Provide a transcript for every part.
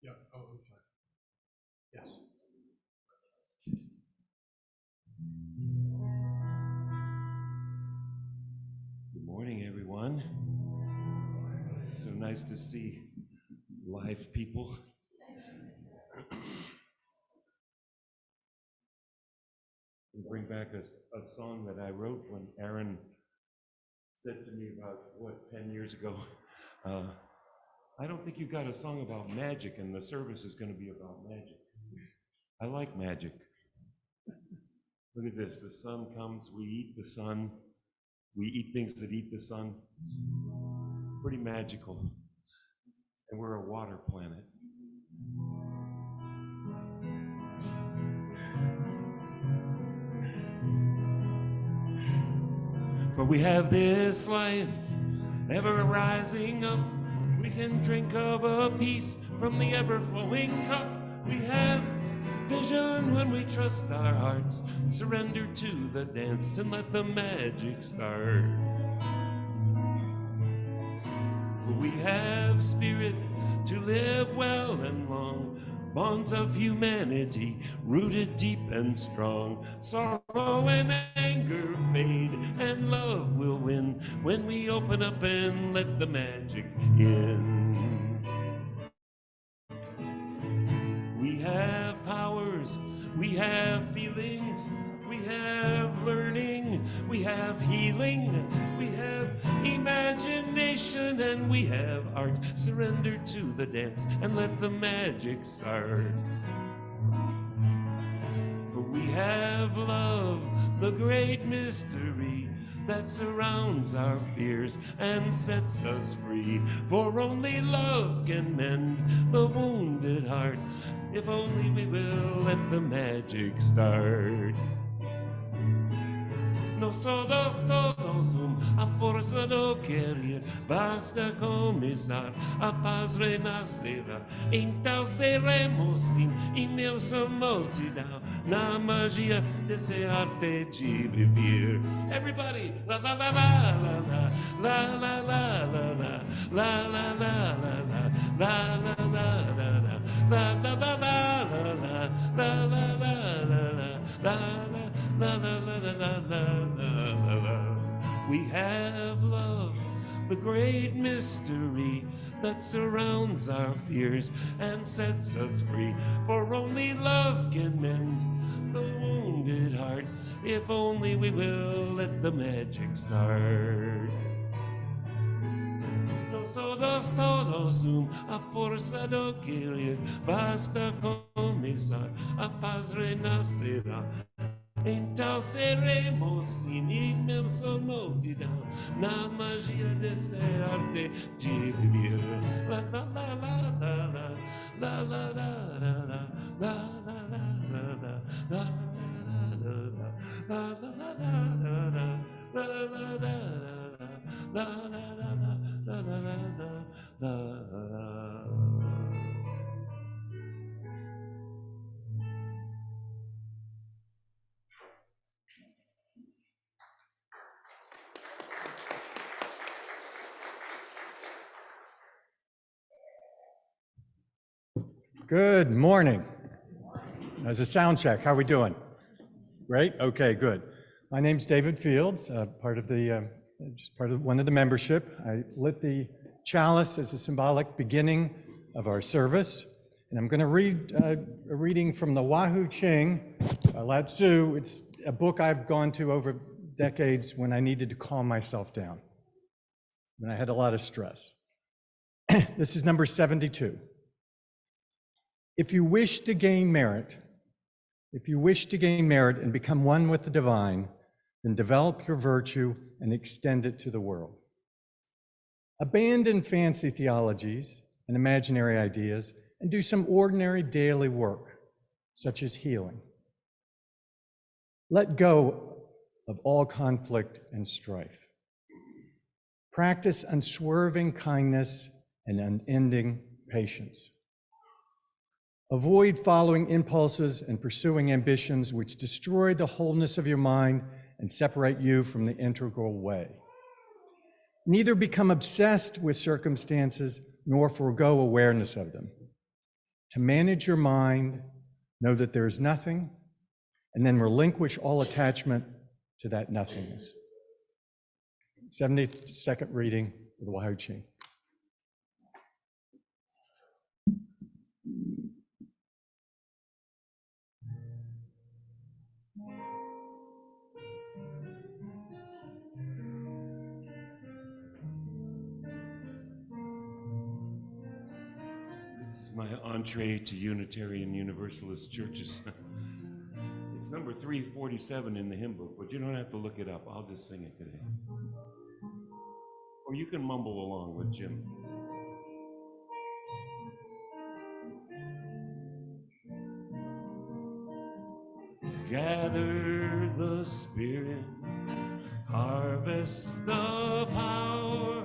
Yeah, oh, I'm sorry. Yes. Good morning, everyone. So nice to see live people. And bring back a song that I wrote when Aaron said to me about, 10 years ago, I don't think you got a song about magic, and the service is going to be about magic. I like magic. Look at this. The sun comes, we eat the sun. We eat things that eat the sun. Pretty magical. And we're a water planet. But we have this life, ever rising up. We can drink of a piece from the ever-flowing cup. We have vision when we trust our hearts, surrender to the dance and let the magic start. We have spirit to live well and long, bonds of humanity rooted deep and strong. Sorrow and anger fade and love will win when we open up and let the magic in. We have powers, we have feelings, we have learning, we have healing, we have imagination, and we have art. Surrender to the dance and let the magic start. For we have love, the great mystery that surrounds our fears and sets us free. For only love can mend the wounded heart, if only we will let the magic start. Nosotros todos a força do querer, basta começar, a paz renascerá. Então seremos sim imensa multidão, na magia desse arte de viver. Everybody, la la la la la la la la la la la la la la la la we have love, the great mystery that surrounds our fears and sets us free. For only love can mend the wounded heart, if only we will let the magic start. Nosotros todos a força do querer, basta começar, a paz renascerá. Então seremos imensa multidão, na magia desse arte de viver. La la la la la la la la la Good morning. As a sound check, how are we doing? Great? Okay, good. My name's David Fields, part of one of the membership. I lit the chalice as a symbolic beginning of our service. And I'm going to read a reading from the Wahoo Ching, Lao Tzu. It's a book I've gone to over decades when I needed to calm myself down, when I had a lot of stress. This is number 72. If you wish to gain merit and become one with the divine, then develop your virtue and extend it to the world. Abandon fancy theologies and imaginary ideas and do some ordinary daily work, such as healing. Let go of all conflict and strife. Practice unswerving kindness and unending patience. Avoid following impulses and pursuing ambitions which destroy the wholeness of your mind and separate you from the integral way. Neither become obsessed with circumstances nor forego awareness of them. To manage your mind, know that there is nothing, and then relinquish all attachment to that nothingness. 72nd reading of the Wahai Ching. This is my entree to Unitarian Universalist churches. It's number 347 in the hymn book, but you don't have to look it up. I'll just sing it today. Or you can mumble along with Jim. Gather the Spirit, harvest the power,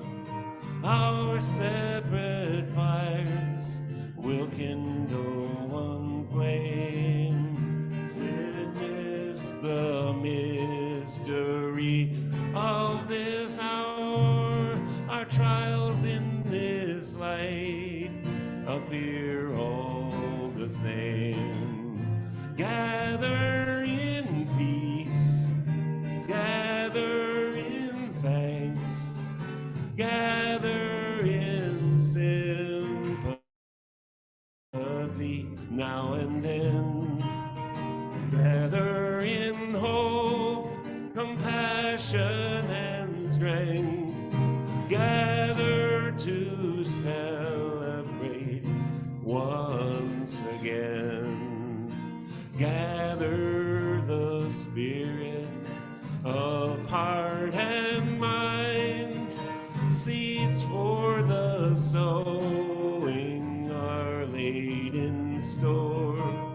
our separate fires will kindle one flame. Witness the mystery of this hour, our trials in this light appear all the same. Gather in peace, gather in thanks, gather in sympathy now and then, gather in hope, compassion and strength, gather to celebrate once again. Gather the Spirit of heart and mind, seeds for the sowing are laid in store,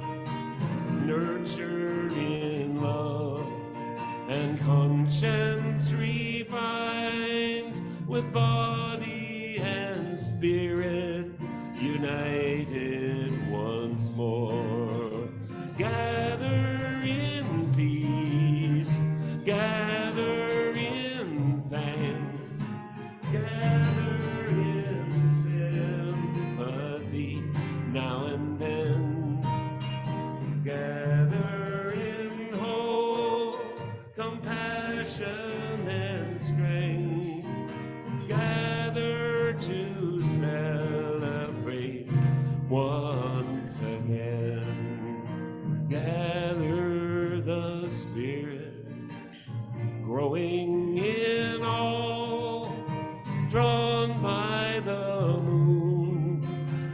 nurtured in love and conscience refined, with body and spirit united once more. Gather in peace, gather in thanks, gather in sympathy now and then, gather in hope, compassion and strength, gather to celebrate once again. Gather the Spirit, growing in all, drawn by the moon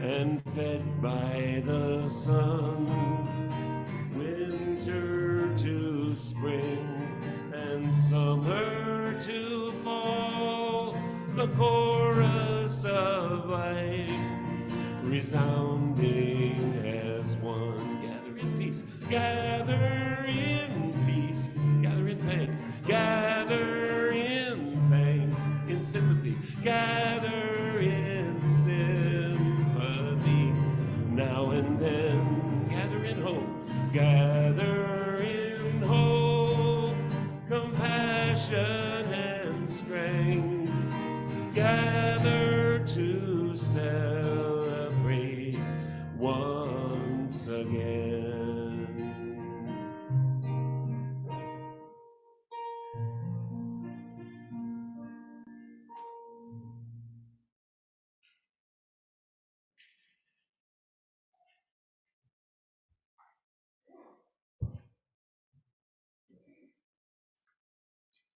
and fed by the sun, winter to spring and summer to fall, the chorus of life resounding as one. Gather in peace, gather in peace, gather in thanks, gather in thanks, in sympathy, gather in sympathy now and then, gather in hope, gather in hope, compassion and strength, gather to celebrate once again.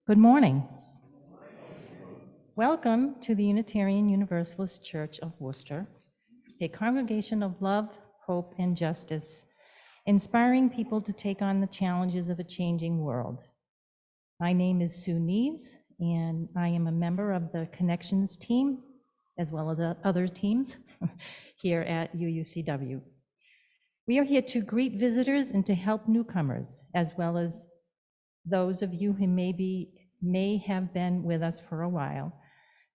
Good morning. Welcome to the Unitarian Universalist Church of Worcester, a congregation of love, hope, and justice, inspiring people to take on the challenges of a changing world. My name is Sue Nees, and I am a member of the Connections team, as well as the other teams here at UUCW. We are here to greet visitors and to help newcomers, as well as those of you who may have been with us for a while,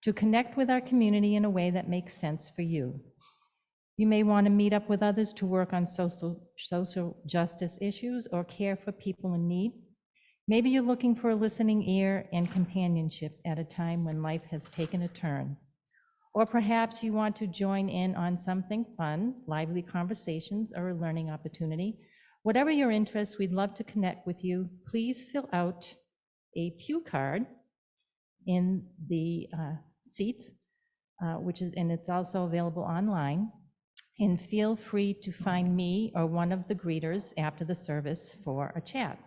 to connect with our community in a way that makes sense for you. You may want to meet up with others to work on social justice issues or care for people in need. Maybe you're looking for a listening ear and companionship at a time when life has taken a turn. Or perhaps you want to join in on something fun, lively conversations, or a learning opportunity. Whatever your interests, we'd love to connect with you. Please fill out a pew card in the seats, and it's also available online. And feel free to find me or one of the greeters after the service for a chat.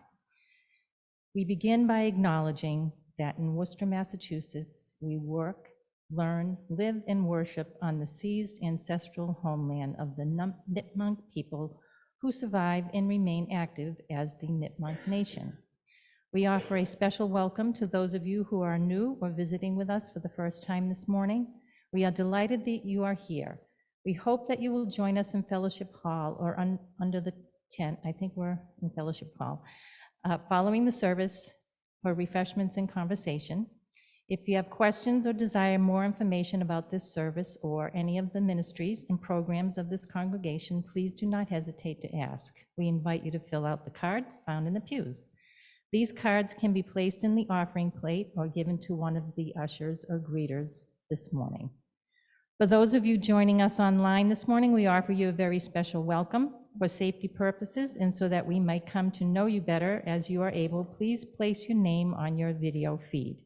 We begin by acknowledging that in Worcester, Massachusetts, we work, learn, live, and worship on the sea's ancestral homeland of the Nipmuc people who survive and remain active as the Nipmuc Nation. We offer a special welcome to those of you who are new or visiting with us for the first time this morning. We are delighted that you are here. We hope that you will join us in Fellowship Hall or under the tent. I think we're in Fellowship Hall. Following the service for refreshments and conversation. If you have questions or desire more information about this service or any of the ministries and programs of this congregation, please do not hesitate to ask. We invite you to fill out the cards found in the pews. These cards can be placed in the offering plate or given to one of the ushers or greeters this morning. For those of you joining us online this morning, we offer you a very special welcome. For safety purposes and so that we might come to know you better as you are able, please place your name on your video feed.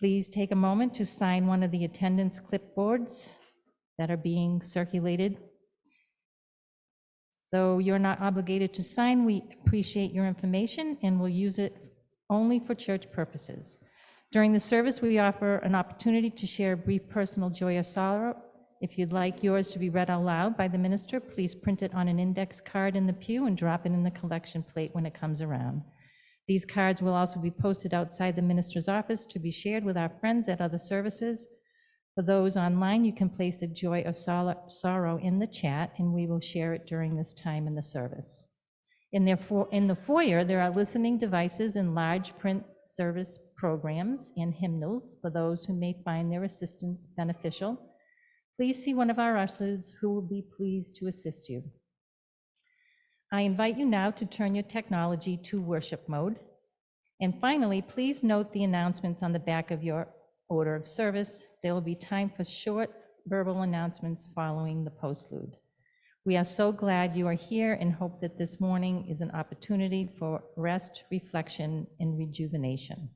Please take a moment to sign one of the attendance clipboards that are being circulated. Though you're not obligated to sign, we appreciate your information and will use it only for church purposes. During the service, we offer an opportunity to share a brief personal joy or sorrow. If you'd like yours to be read out loud by the minister, please print it on an index card in the pew and drop it in the collection plate when it comes around. These cards will also be posted outside the minister's office to be shared with our friends at other services. For those online, you can place a joy or sorrow in the chat, and we will share it during this time in the service. In the foyer, there are listening devices and large print service programs and hymnals for those who may find their assistance beneficial. Please see one of our ushers who will be pleased to assist you. I invite you now to turn your technology to worship mode. And finally, please note the announcements on the back of your order of service. There will be time for short verbal announcements following the postlude. We are so glad you are here and hope that this morning is an opportunity for rest, reflection, and rejuvenation.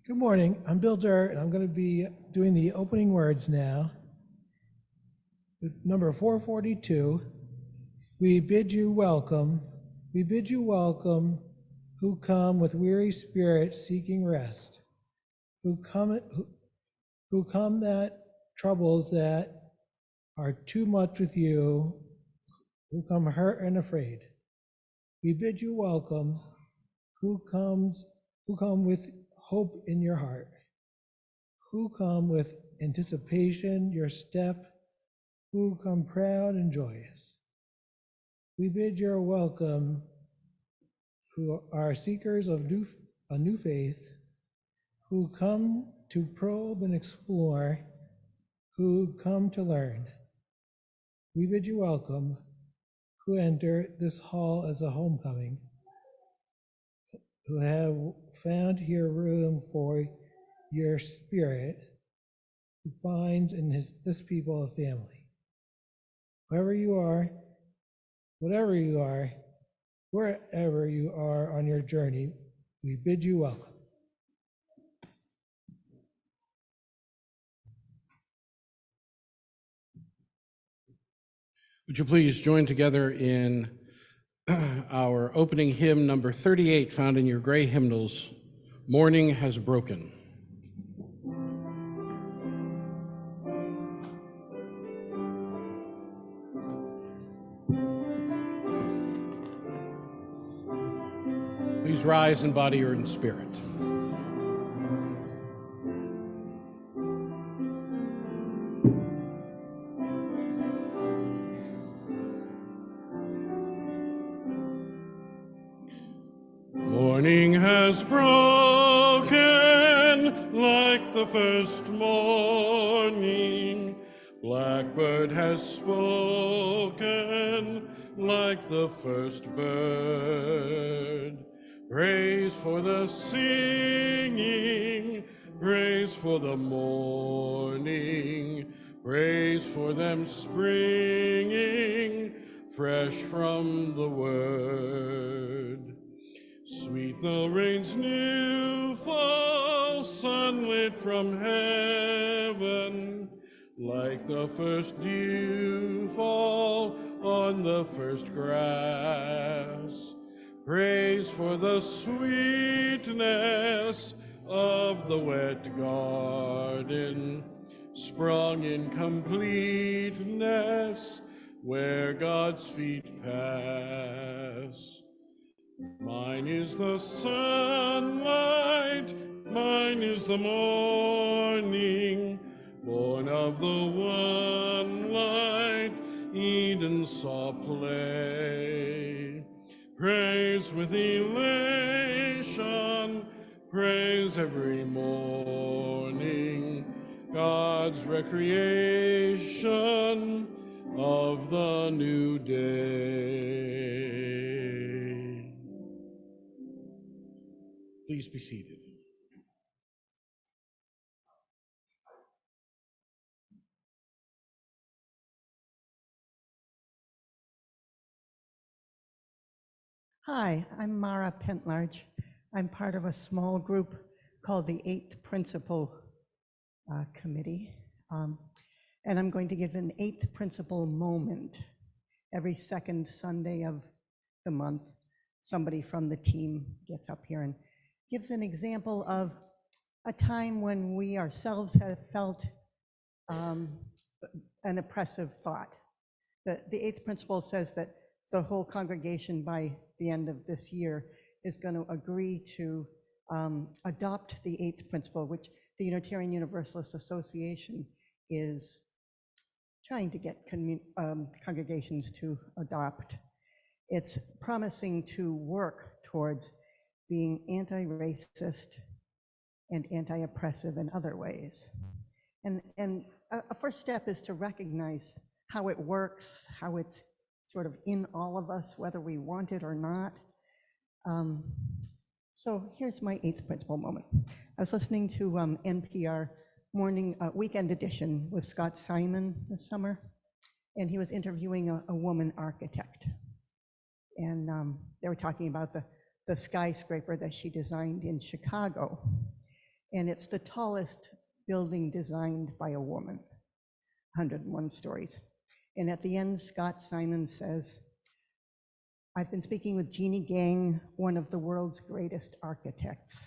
Good morning, I'm Bill Durr, and I'm going to be doing the opening words now. Number 442, we bid you welcome, who come with weary spirits seeking rest, who come that troubles that are too much with you, who come hurt and afraid. We bid you welcome, who come with hope in your heart, who come with anticipation your step, who come proud and joyous. We bid you welcome, who are seekers of a new faith, who come to probe and explore, who come to learn. We bid you welcome, who enter this hall as a homecoming, who have found here room for your spirit, who finds in this people a family. Wherever you are, whatever you are, wherever you are on your journey, we bid you welcome. Would you please join together in our opening hymn, number 38, found in your gray hymnals, Morning Has Broken. Please rise in body or in spirit. Morning has broken like the first morning. Blackbird has spoken like the first bird. Praise for the singing, praise for the morning, praise for them springing fresh from the word. Sweet the rain's new fall, sunlit from heaven, like the first dew fall on the first grass. Praise for the sweetness of the wet garden, sprung in completeness where God's feet pass. Mine is the sunlight, mine is the morning, born of the one light Eden saw play. Praise with elation, praise every morning, God's recreation of the new day. Please be seated. Hi, I'm Mara Pentlarge. I'm part of a small group called the Eighth Principle Committee. And I'm going to give an Eighth Principle moment every second Sunday of the month. Somebody from the team gets up here and gives an example of a time when we ourselves have felt an oppressive thought. The Eighth Principle says that the whole congregation by the end of this year is going to agree to adopt the Eighth Principle, which the Unitarian Universalist Association is trying to get congregations to adopt. It's promising to work towards being anti-racist and anti-oppressive in other ways. And a first step is to recognize how it works, how it's sort of in all of us, whether we want it or not. So here's my Eighth Principle moment. I was listening to NPR morning weekend edition with Scott Simon this summer, and he was interviewing a woman architect. And they were talking about the skyscraper that she designed in Chicago. And it's the tallest building designed by a woman, 101 stories. And at the end, Scott Simon says, "I've been speaking with Jeannie Gang, one of the world's greatest architects.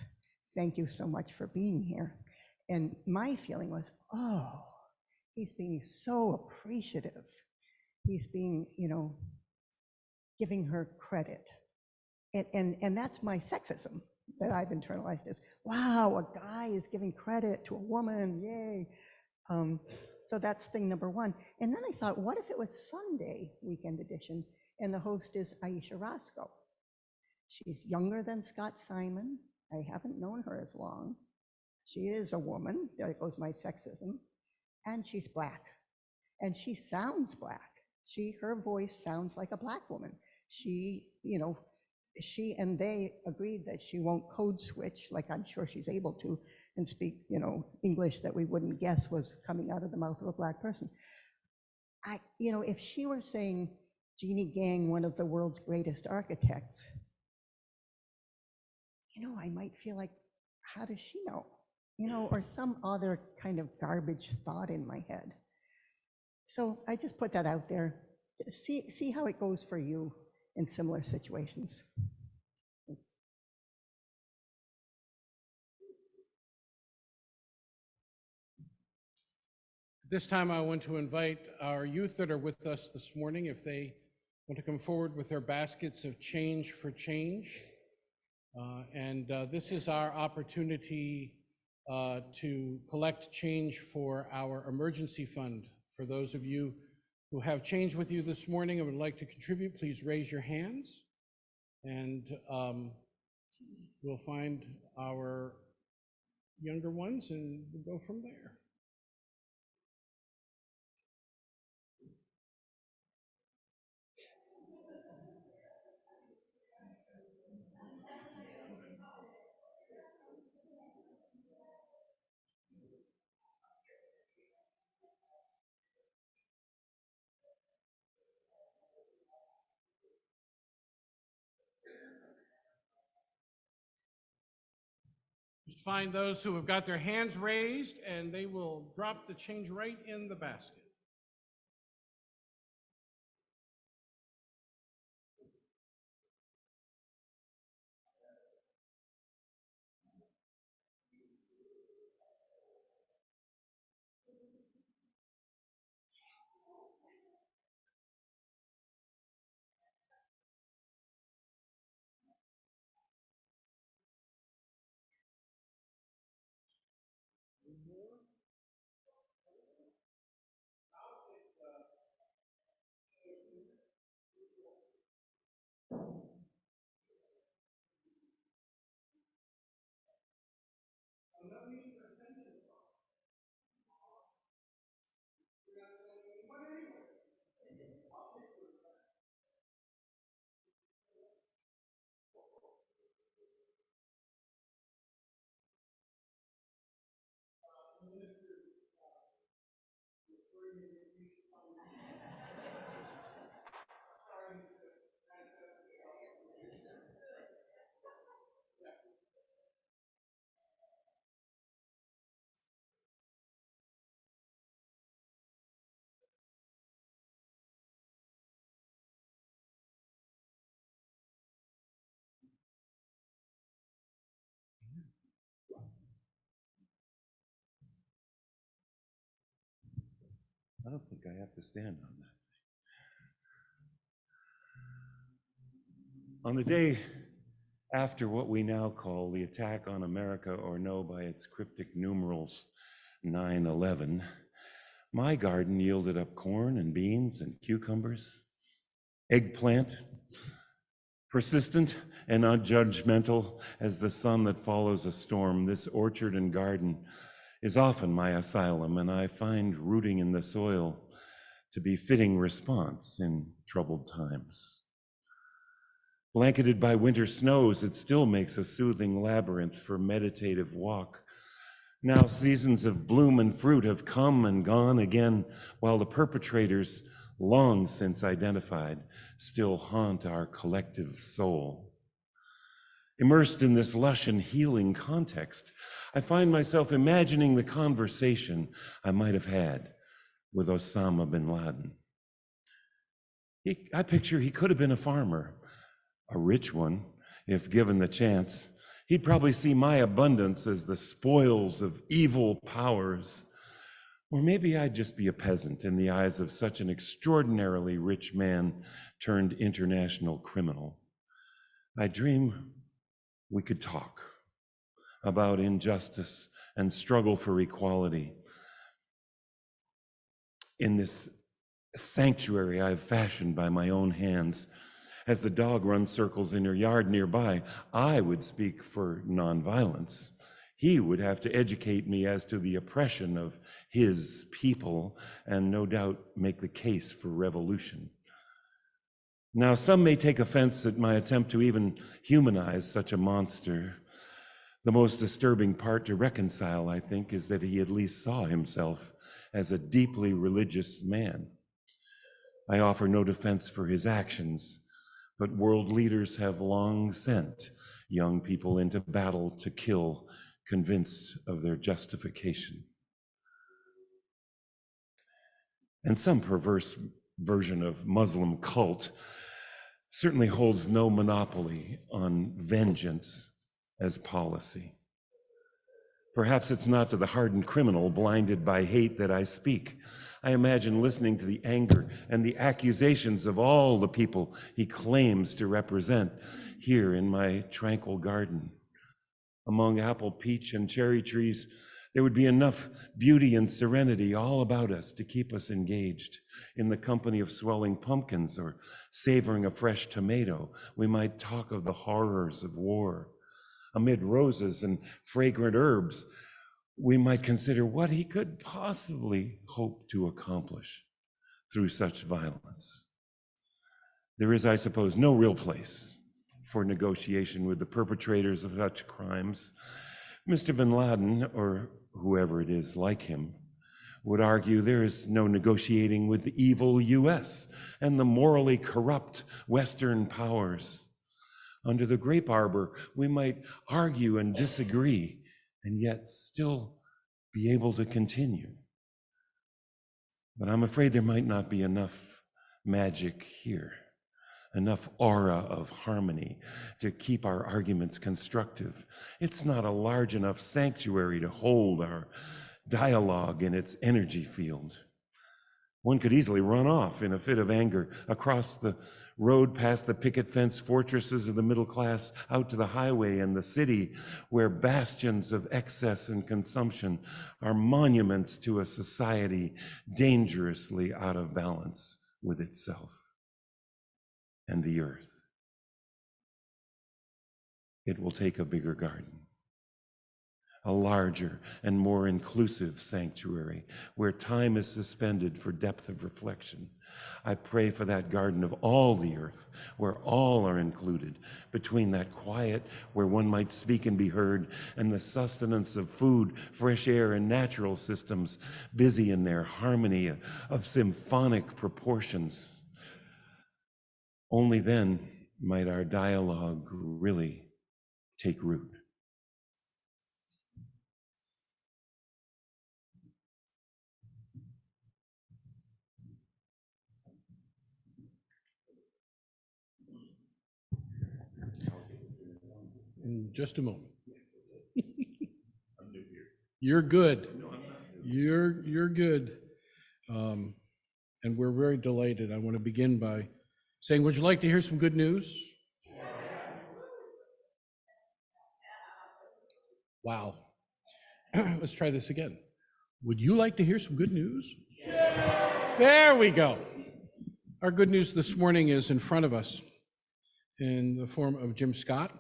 Thank you so much for being here." And my feeling was, oh, he's being so appreciative. He's being, giving her credit. And that's my sexism that I've internalized is, wow, a guy is giving credit to a woman, yay. So that's thing number one. And then I thought, what if it was Sunday weekend edition and the host is Aisha Roscoe? She's younger than Scott Simon. I haven't known her as long. She is a woman, there goes my sexism, and she's Black. And she sounds Black. Her voice sounds like a Black woman. She and they agreed that she won't code switch, like I'm sure she's able to, and speak, English that we wouldn't guess was coming out of the mouth of a Black person. If she were saying, Jeannie Gang, one of the world's greatest architects, I might feel like, how does she know? Or some other kind of garbage thought in my head. So I just put that out there. See how it goes for you in similar situations. Thanks. This time I want to invite our youth that are with us this morning, if they want to come forward with their baskets of change for change. This is our opportunity to collect change for our emergency fund. For those of you who have change with you this morning and would like to contribute, please raise your hands, and we'll find our younger ones and we'll go from there. Just find those who have got their hands raised, and they will drop the change right in the basket. I don't think I have to stand on that. On the day after what we now call the attack on America, or know by its cryptic numerals 9/11, my garden yielded up corn and beans and cucumbers, eggplant, persistent and unjudgmental as the sun that follows a storm. This orchard and garden is often my asylum, and I find rooting in the soil to be fitting response in troubled times. Blanketed by winter snows, it still makes a soothing labyrinth for meditative walk. Now seasons of bloom and fruit have come and gone again, while the perpetrators, long since identified, still haunt our collective soul. Immersed in this lush and healing context, I find myself imagining the conversation I might have had with Osama bin Laden. I picture he could have been a farmer, a rich one, if given the chance. He'd probably see my abundance as the spoils of evil powers. Or maybe I'd just be a peasant in the eyes of such an extraordinarily rich man turned international criminal. I dream we could talk about injustice and struggle for equality in this sanctuary I've fashioned by my own hands. As the dog runs circles in your yard nearby, I would speak for nonviolence. He would have to educate me as to the oppression of his people and no doubt make the case for revolution. Now, some may take offense at my attempt to even humanize such a monster. The most disturbing part to reconcile, I think, is that he at least saw himself as a deeply religious man. I offer no defense for his actions, but world leaders have long sent young people into battle to kill, convinced of their justification. And some perverse version of Muslim cult certainly holds no monopoly on vengeance as policy. Perhaps it's not to the hardened criminal blinded by hate that I speak. I imagine listening to the anger and the accusations of all the people he claims to represent here in my tranquil garden. Among apple, peach, and cherry trees, there would be enough beauty and serenity all about us to keep us engaged. In the company of swelling pumpkins or savoring a fresh tomato, we might talk of the horrors of war. Amid roses and fragrant herbs, we might consider what he could possibly hope to accomplish through such violence. There is, I suppose, no real place for negotiation with the perpetrators of such crimes. Mr. bin Laden, or whoever it is like him, would argue there is no negotiating with the evil US and the morally corrupt Western powers. Under the grape arbor, we might argue and disagree, and yet still be able to continue. But I'm afraid there might not be enough magic here, enough aura of harmony to keep our arguments constructive. It's not a large enough sanctuary to hold our dialogue in its energy field. One could easily run off in a fit of anger across the road past the picket fence fortresses of the middle class out to the highway and the city, where bastions of excess and consumption are monuments to a society dangerously out of balance with itself and the earth. It will take a bigger garden, a larger and more inclusive sanctuary where time is suspended for depth of reflection. I pray for that garden of all the earth where all are included, between that quiet where one might speak and be heard and the sustenance of food, fresh air, and natural systems busy in their harmony of symphonic proportions. Only then might our dialogue really take root. In just a moment. You're good. You're good. And we're very delighted. I want to begin by saying, would you like to hear some good news? Wow. Let's try this again. Would you like to hear some good news? There we go. Our good news this morning is in front of us in the form of Jim Scott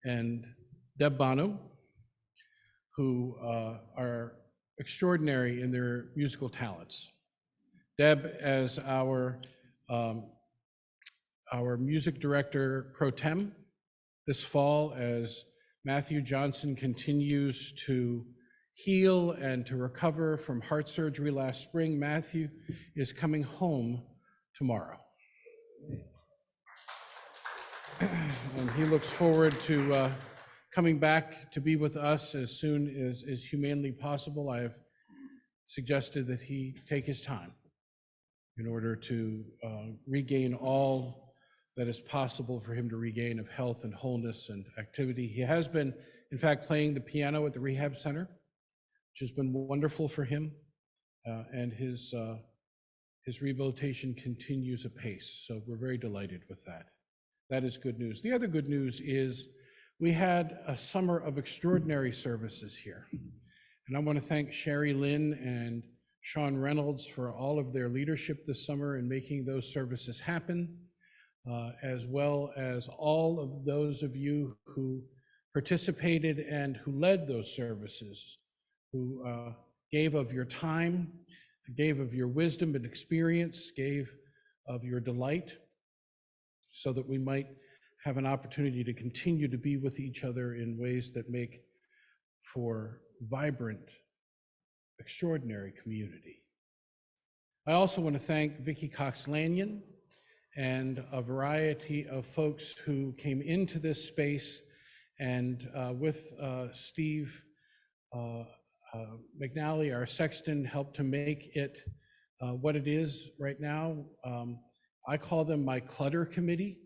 and Deb Banu, who are extraordinary in their musical talents. Deb as our music director pro tem this fall, as Matthew Johnson continues to heal and to recover from heart surgery last spring. Matthew is coming home tomorrow. And he looks forward to coming back to be with us as soon as humanly possible. I have suggested that he take his time in order to regain all that is possible for him to regain of health and wholeness and activity. He has been, in fact, playing the piano at the rehab center, which has been wonderful for him, and his rehabilitation continues apace. So we're very delighted with that. That is good news. The other good news is we had a summer of extraordinary services here. And I want to thank Sherry Lynn and Sean Reynolds for all of their leadership this summer in making those services happen, as well as all of those of you who participated and who led those services, who gave of your time, gave of your wisdom and experience, gave of your delight, so that we might have an opportunity to continue to be with each other in ways that make for vibrant, extraordinary community. I also want to thank Vicki Cox-Lanyon and a variety of folks who came into this space and with Steve McNally, our sexton, helped to make it what it is right now. I call them my Clutter Committee.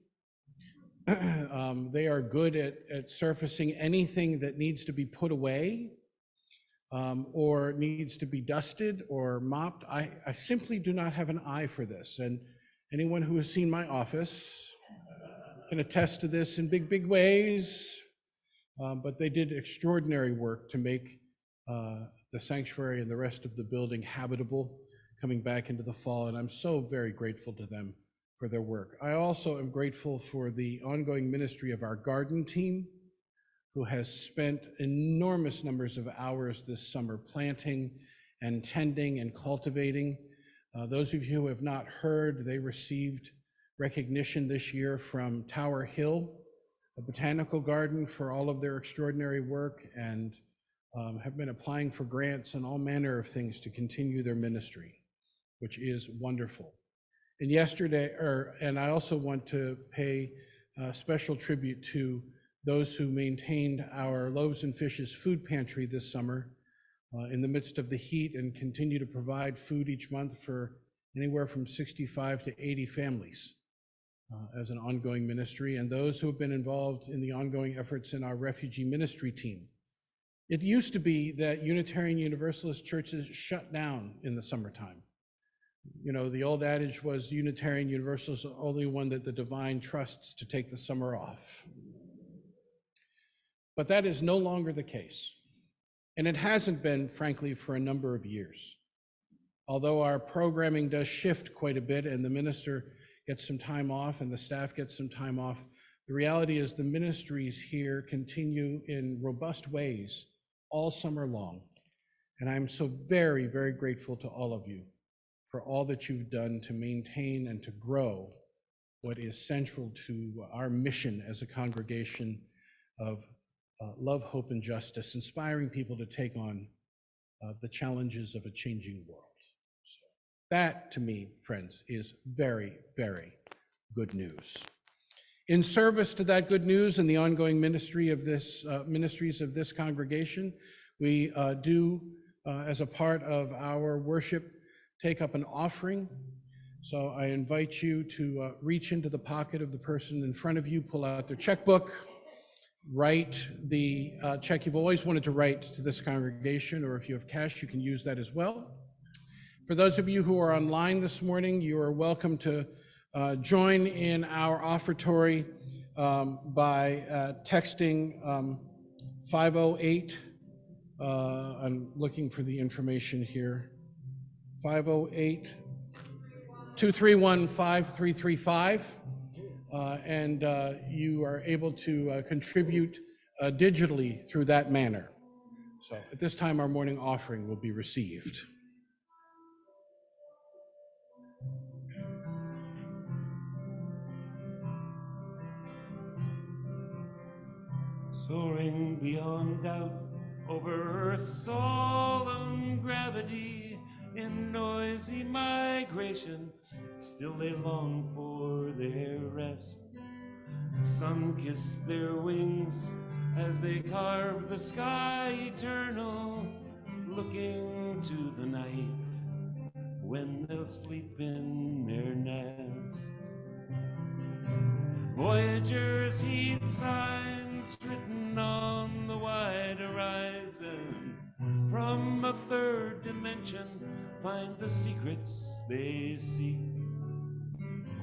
They are good at surfacing anything that needs to be put away or needs to be dusted or mopped. I simply do not have an eye for this. And anyone who has seen my office can attest to this in big, big ways. But they did extraordinary work to make the sanctuary and the rest of the building habitable coming back into the fall. And I'm so very grateful to them for their work. I also am grateful for the ongoing ministry of our garden team, who has spent enormous numbers of hours this summer planting and tending and cultivating. Those of you who have not heard, they received recognition this year from Tower Hill, a botanical garden, for all of their extraordinary work, and have been applying for grants and all manner of things to continue their ministry, which is wonderful. And and I also want to pay special tribute to those who maintained our Loaves and Fishes food pantry this summer in the midst of the heat, and continue to provide food each month for anywhere from 65 to 80 families as an ongoing ministry, and those who have been involved in the ongoing efforts in our refugee ministry team. It used to be that Unitarian Universalist churches shut down in the summertime. You know, the old adage was Unitarian Universalist is the only one that the divine trusts to take the summer off. But that is no longer the case. And it hasn't been, frankly, for a number of years. Although our programming does shift quite a bit and the minister gets some time off and the staff gets some time off, the reality is the ministries here continue in robust ways all summer long. And I'm so very, very grateful to all of you for all that you've done to maintain and to grow what is central to our mission as a congregation of love, hope, and justice, inspiring people to take on the challenges of a changing world. So that, to me, friends, is very, very good news. In service to that good news and the ongoing ministry of this ministries of this congregation, we do, as a part of our worship, take up an offering. So I invite you to reach into the pocket of the person in front of you, pull out their checkbook, write the check you've always wanted to write to this congregation, or if you have cash, you can use that as well. For those of you who are online this morning, you are welcome to join in our offertory by texting 508, I'm looking for the information here, 508-231-5335, and you are able to contribute digitally through that manner. So at this time, our morning offering will be received. Soaring beyond doubt over Earth's solemn gravity, in noisy migration, still they long for their rest. Sun kissed their wings as they carved the sky eternal, looking to the night when they'll sleep in their nest. Voyagers heed signs written on the wide horizon. From a third dimension, find the secrets they seek.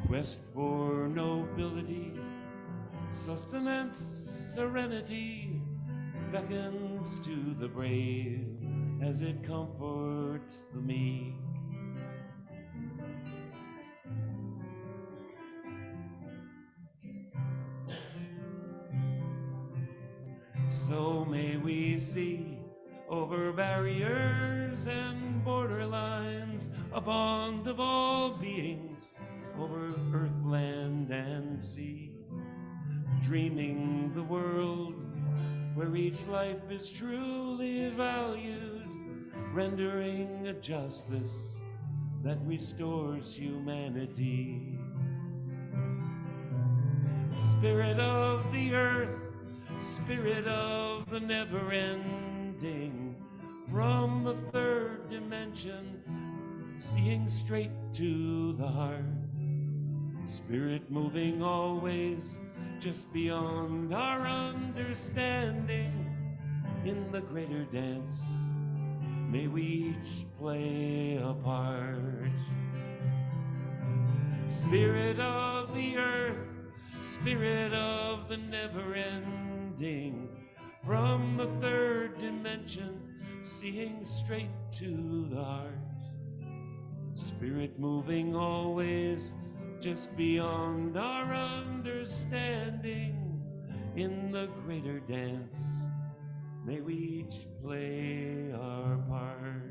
Quest for nobility, sustenance, serenity, beckons to the brave as it comforts the meek. So may we see over barriers and borderlines a bond of all beings over earth, land, and sea, dreaming the world where each life is truly valued, rendering a justice that restores humanity. Spirit of the earth, Spirit of the never-ending, from the third dimension, seeing straight to the heart. Spirit moving always just beyond our understanding, in the greater dance may we each play a part. Spirit of the earth, spirit of the never-ending, from the third dimension, seeing straight to the heart. Spirit moving always just beyond our understanding, in the greater dance, may we each play our part.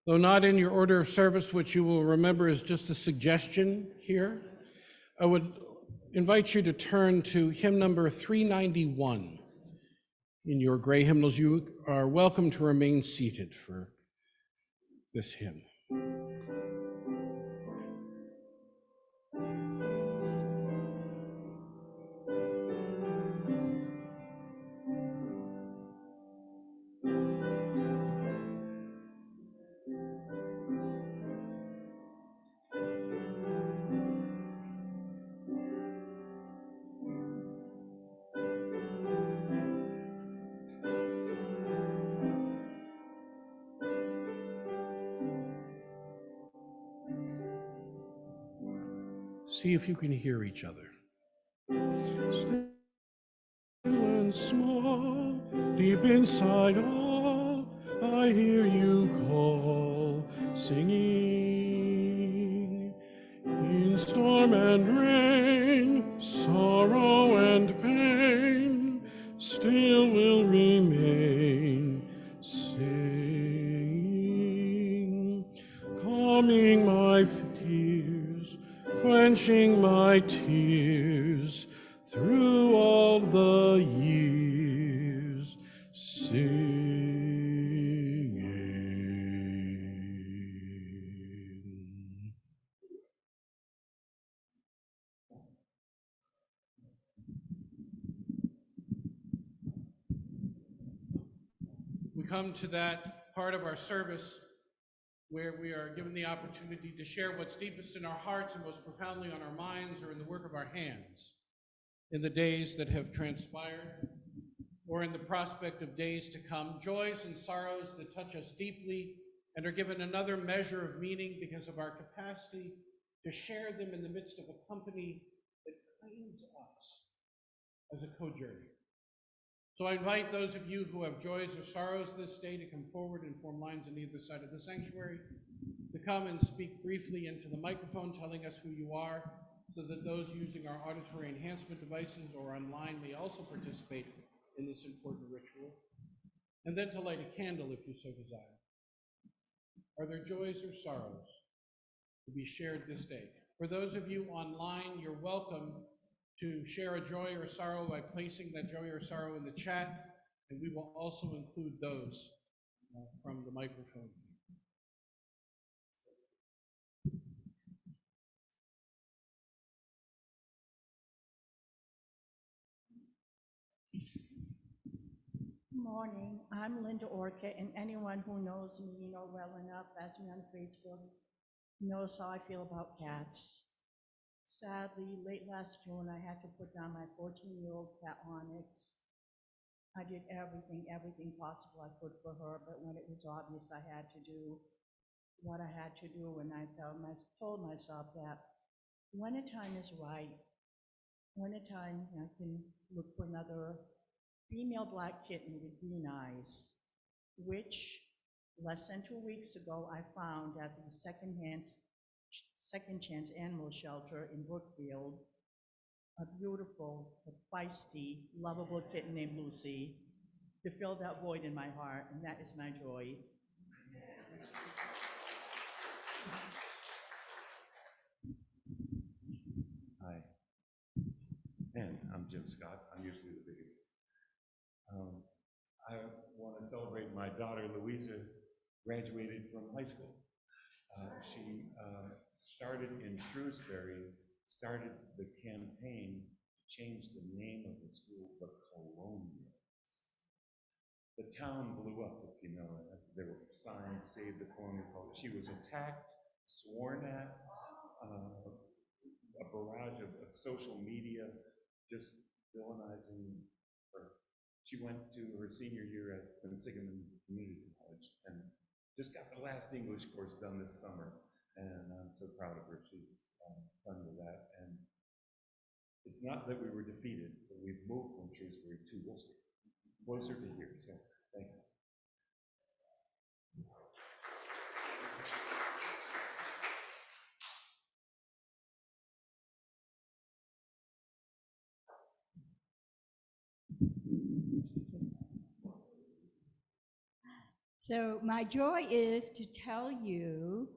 Though not in your order of service, which you will remember is just a suggestion here, I would invite you to turn to hymn number 391 in your gray hymnals. You are welcome to remain seated for this hymn. See if you can hear each other. Still and small, deep inside all, I hear you call, singing. In storm and rain, sorrow and pain, still will remain, sing. Calming my tears, quenching my tears, through all the years, singing. We come to that part of our service where we are given the opportunity to share what's deepest in our hearts and most profoundly on our minds or in the work of our hands in the days that have transpired or in the prospect of days to come, joys and sorrows that touch us deeply and are given another measure of meaning because of our capacity to share them in the midst of a company that claims us as a co-journey. So I invite those of you who have joys or sorrows this day to come forward and form lines on either side of the sanctuary, to come and speak briefly into the microphone telling us who you are, so that those using our auditory enhancement devices or online may also participate in this important ritual, and then to light a candle if you so desire. Are there joys or sorrows to be shared this day? For those of you online, you're welcome to share a joy or sorrow by placing that joy or sorrow in the chat, and we will also include those from the microphone. Good morning. I'm Linda Orca, and anyone who knows me, well enough, as me on Facebook, knows how I feel about cats. Sadly, late last June, I had to put down my 14-year-old cat Onyx. I did everything possible I could for her, but when it was obvious I had to do what I had to do, and I told myself that when a time is right, when a time I can look for another female black kitten with green eyes, which less than 2 weeks ago I found at the Second Chance Animal Shelter in Brookfield, a beautiful, feisty, lovable kitten named Lucy, to fill that void in my heart, and that is my joy. Hi. And I'm Jim Scott. I'm usually the biggest. I want to celebrate my daughter, Louisa, graduated from high school. She started in Shrewsbury, started the campaign to change the name of the school, the Colonials. the town blew up, if you know. There were signs, save the colonial culture. She was attacked, sworn at, a barrage of social media just villainizing her. She went to her senior year at Bensigamen Community College and just got the last English course done this summer. And I'm so proud of her. She's done with that. And it's not that we were defeated, but we've moved from Shrewsbury to Worcester, closer to here. So thank you. So my joy is to tell you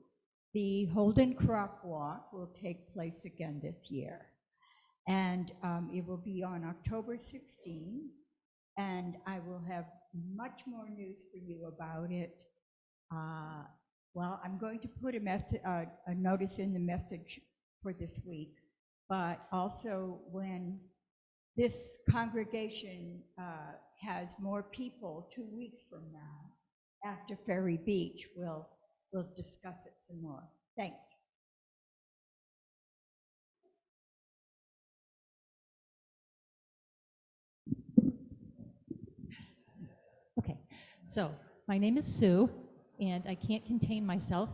the Holden Crop Walk will take place again this year. And it will be on October 16, and I will have much more news for you about it. Well, I'm going to put a notice in the message for this week, but also when this congregation has more people 2 weeks from now, after Ferry Beach, we'll discuss it some more. Thanks. Okay, so my name is Sue, and I can't contain myself.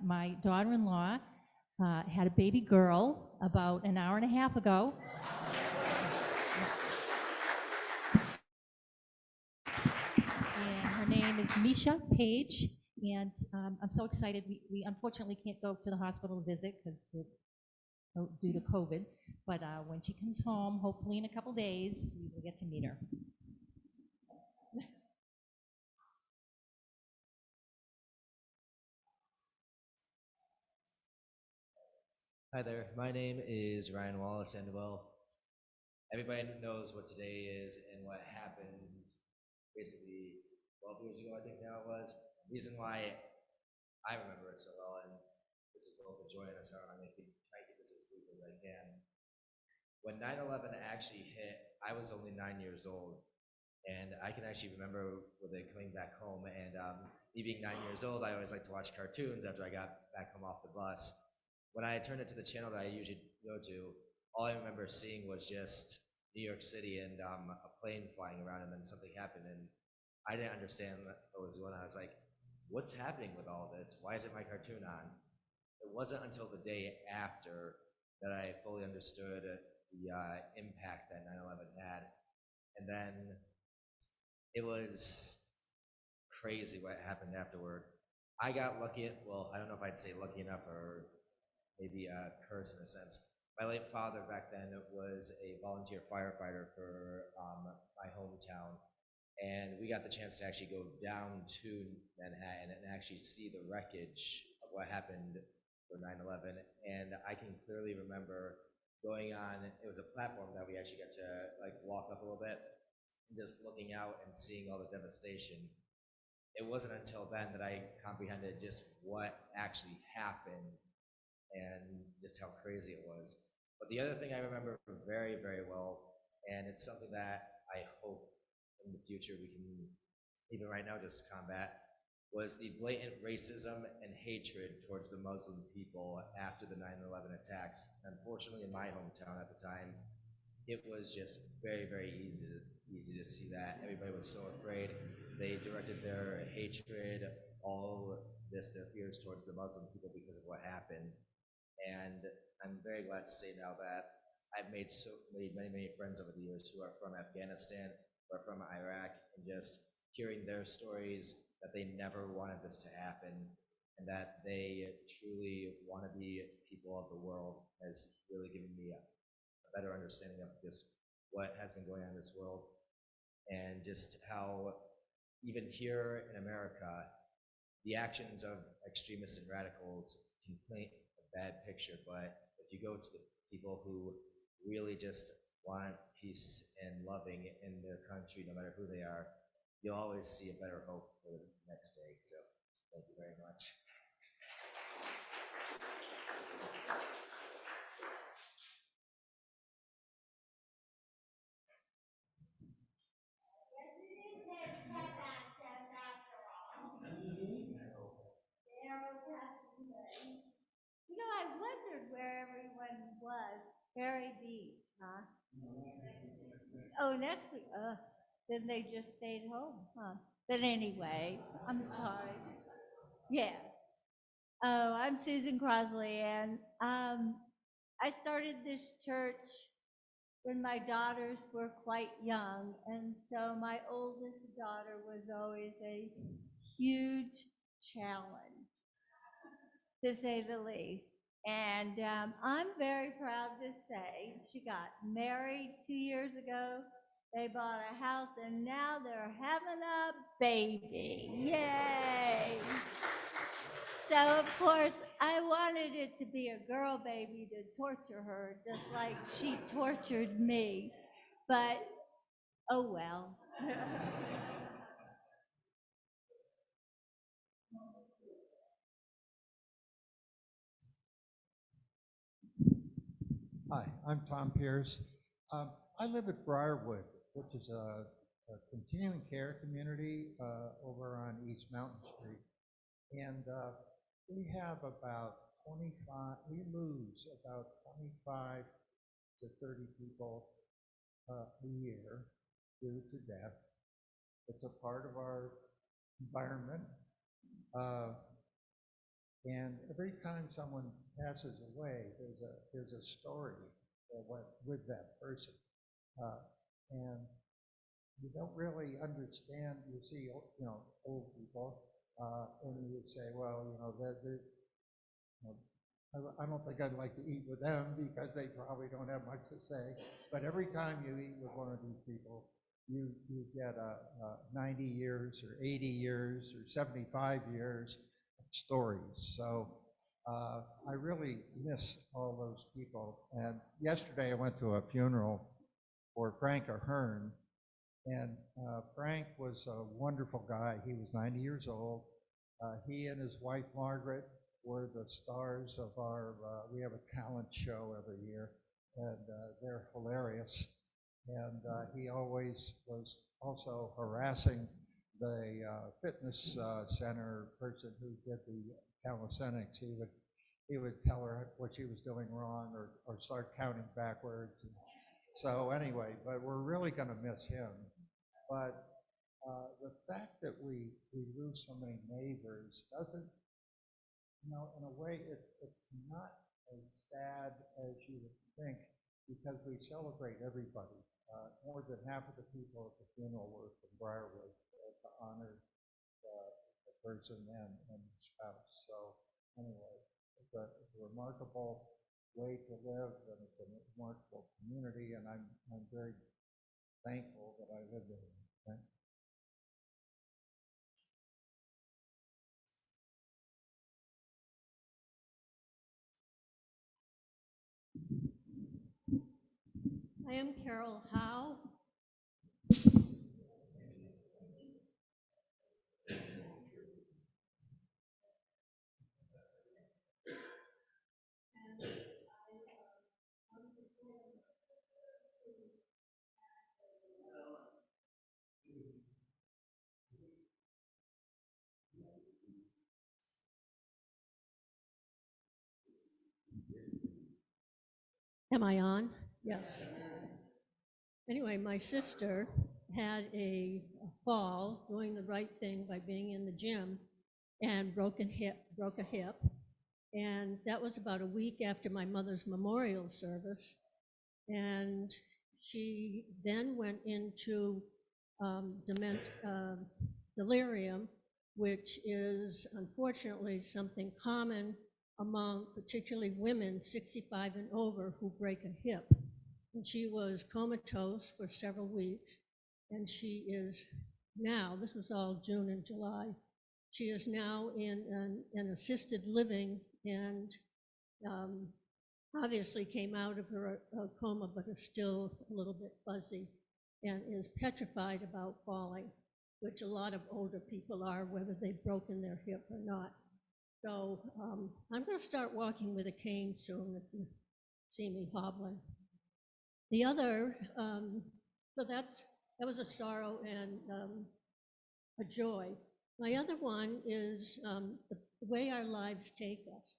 My daughter-in-law had a baby girl about an hour and a half ago. And her name is Misha Page, and I'm so excited. We unfortunately can't go to the hospital to visit because due to COVID, but when she comes home, hopefully in a couple days, we will get to meet her. Hi there, my name is Ryan Wallace, and well, everybody knows what today is and what happened basically 12 years ago, I think now it was. The reason why I remember it so well, and this is both a joy and a sorrow, I'm going to try to keep this as brief as I can. When 9/11 actually hit, I was only 9 years old, and I can actually remember with it coming back home, and me being 9 years old, I always liked to watch cartoons after I got back home off the bus. When I turned it to the channel that I usually go to, all I remember seeing was just New York City and a plane flying around, and then something happened, and I didn't understand what was going on. I was like, what's happening with all this? Why isn't my cartoon on? It wasn't until the day after that I fully understood the impact that 9/11 had. And then it was crazy what happened afterward. I got lucky, well, I don't know if I'd say lucky enough or maybe a curse in a sense. My late father back then was a volunteer firefighter for my hometown, and we got the chance to actually go down to Manhattan and actually see the wreckage of what happened for 9/11. And I can clearly remember going on, it was a platform that we actually got to like walk up a little bit and just looking out and seeing all the devastation. It wasn't until then that I comprehended just what actually happened and just how crazy it was. But the other thing I remember very, very well, and it's something that I hope in the future we can, even right now, just combat, was the blatant racism and hatred towards the Muslim people after the 9/11 attacks. Unfortunately, in my hometown at the time, it was just very, very easy to see that. Everybody was so afraid. They directed their hatred, all this, their fears towards the Muslim people because of what happened. And I'm very glad to say now that I've made many friends over the years who are from Afghanistan, who are from Iraq, and just hearing their stories that they never wanted this to happen and that they truly want to be people of the world has really given me a better understanding of just what has been going on in this world, and just how even here in America, the actions of extremists and radicals can paint a bad picture, but if you go to the people who really just want peace and loving in their country, no matter who they are, you'll always see a better hope for the next day. So thank you very much. I wondered where everyone was. Very Beach, huh? Oh, next week. Then they just stayed home, huh? But anyway, I'm sorry. Yes. Oh, I'm Susan Crosley, and I started this church when my daughters were quite young, and so my oldest daughter was always a huge challenge, to say the least. And I'm very proud to say she got married 2 years ago. They bought a house, and now they're having a baby. Yay! So, of course, I wanted it to be a girl baby to torture her, just like she tortured me. But, oh well. Hi, I'm Tom Pierce. I live at Briarwood, which is a continuing care community over on East Mountain Street. And we have about 25, we lose about 25 to 30 people a year due to death. It's a part of our environment. And every time someone passes away, there's a story that went with that person. And you don't really understand, you see, old people, and you say, well, I don't think I'd like to eat with them because they probably don't have much to say. But every time you eat with one of these people, you get 90 years or 80 years or 75 years of stories. So I really miss all those people. And yesterday I went to a funeral for Frank Ahern. And Frank was a wonderful guy. He was 90 years old. He and his wife, Margaret, were the stars of our, we have a talent show every year, and they're hilarious. And he always was also harassing the fitness center person who did the calisthenics. He would tell her what she was doing wrong or start counting backwards. So anyway, but we're really going to miss him. But the fact that we lose so many neighbors doesn't, in a way, it's not as sad as you would think because we celebrate everybody. More than half of the people at the funeral were from Briarwood to honor the person and the spouse. So anyway, it's a remarkable way to live, and it's a remarkable community, and I'm very thankful that I live there. Thank you. I am Carol Howe. Am I on? Yes. Anyway, my sister had a fall doing the right thing by being in the gym and broke a hip. And that was about a week after my mother's memorial service. And she then went into delirium, which is unfortunately something common among particularly women 65 and over who break a hip. And she was comatose for several weeks, and she is now, this was all June and July, she is now in an assisted living and obviously came out of her coma, but is still a little bit fuzzy and is petrified about falling, which a lot of older people are, whether they've broken their hip or not. So I'm going to start walking with a cane soon if you see me hobbling. The other, so that was a sorrow and a joy. My other one is the way our lives take us.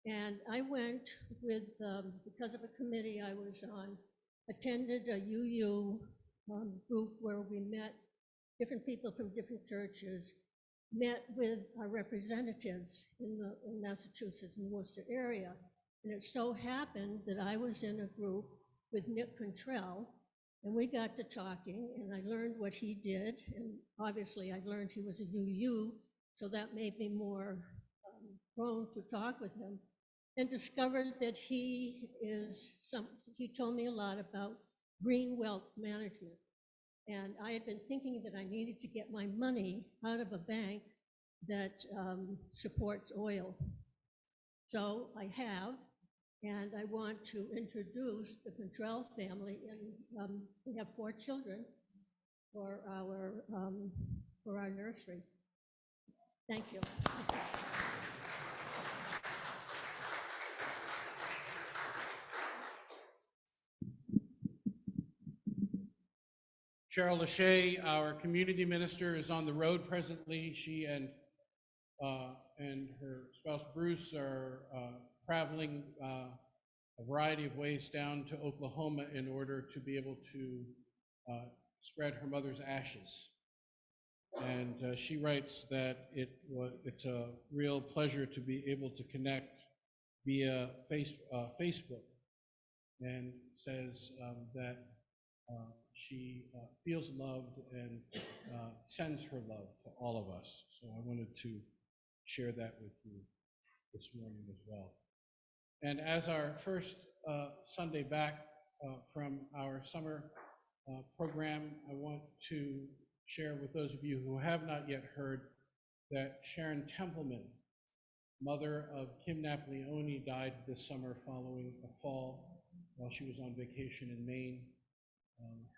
And I went with, because of a committee I was on, attended a UU group where we met different people from different churches, met with our representatives in Massachusetts and Worcester area. And it so happened that I was in a group with Nick Contrell, and we got to talking, and I learned what he did, and obviously I learned he was a UU, so that made me more prone to talk with him, and discovered that he told me a lot about green wealth management. And I had been thinking that I needed to get my money out of a bank that supports oil. So I have, and I want to introduce the Contrell family, and we have 4 children for our nursery. Thank you. Cheryl Lachey, our community minister, is on the road presently. She and her spouse Bruce are traveling a variety of ways down to Oklahoma in order to be able to spread her mother's ashes. And she writes that it's a real pleasure to be able to connect via Facebook, and says that she feels loved and sends her love to all of us. So I wanted to share that with you this morning as well. And as our first Sunday back from our summer program, I want to share with those of you who have not yet heard that Sharon Templeman, mother of Kim Naplioni, died this summer following a fall while she was on vacation in Maine.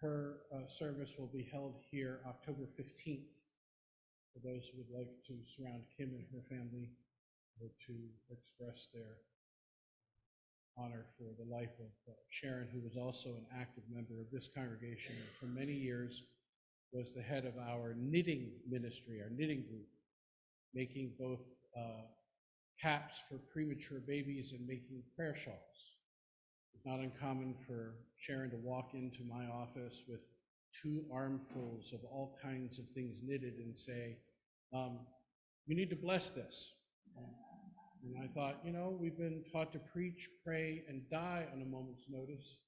Her service will be held here October 15th for those who would like to surround Kim and her family or to express their honor for the life of Sharon, who was also an active member of this congregation and for many years was the head of our knitting ministry, our knitting group, making both caps for premature babies and making prayer shawls. It's not uncommon for Sharon to walk into my office with 2 armfuls of all kinds of things knitted and say, you need to bless this. And I thought, we've been taught to preach, pray, and die on a moment's notice.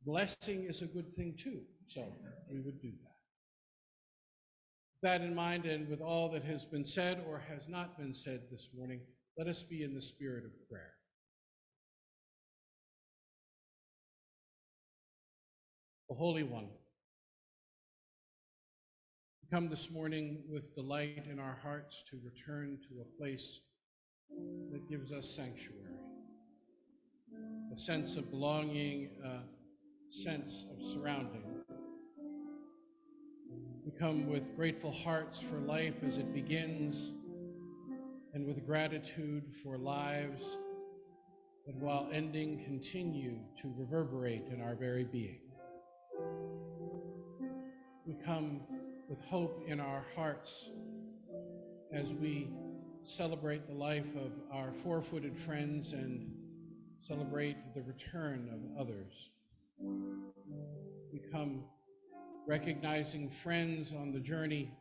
Blessing is a good thing too, so we would do that. With that in mind, and with all that has been said or has not been said this morning, let us be in the spirit of prayer. The Holy One, we come this morning with delight in our hearts to return to a place that gives us sanctuary, a sense of belonging, a sense of surrounding. We come with grateful hearts for life as it begins, and with gratitude for lives that, while ending, continue to reverberate in our very being. We come with hope in our hearts as we celebrate the life of our 4-footed friends and celebrate the return of others. We come recognizing friends on the journey.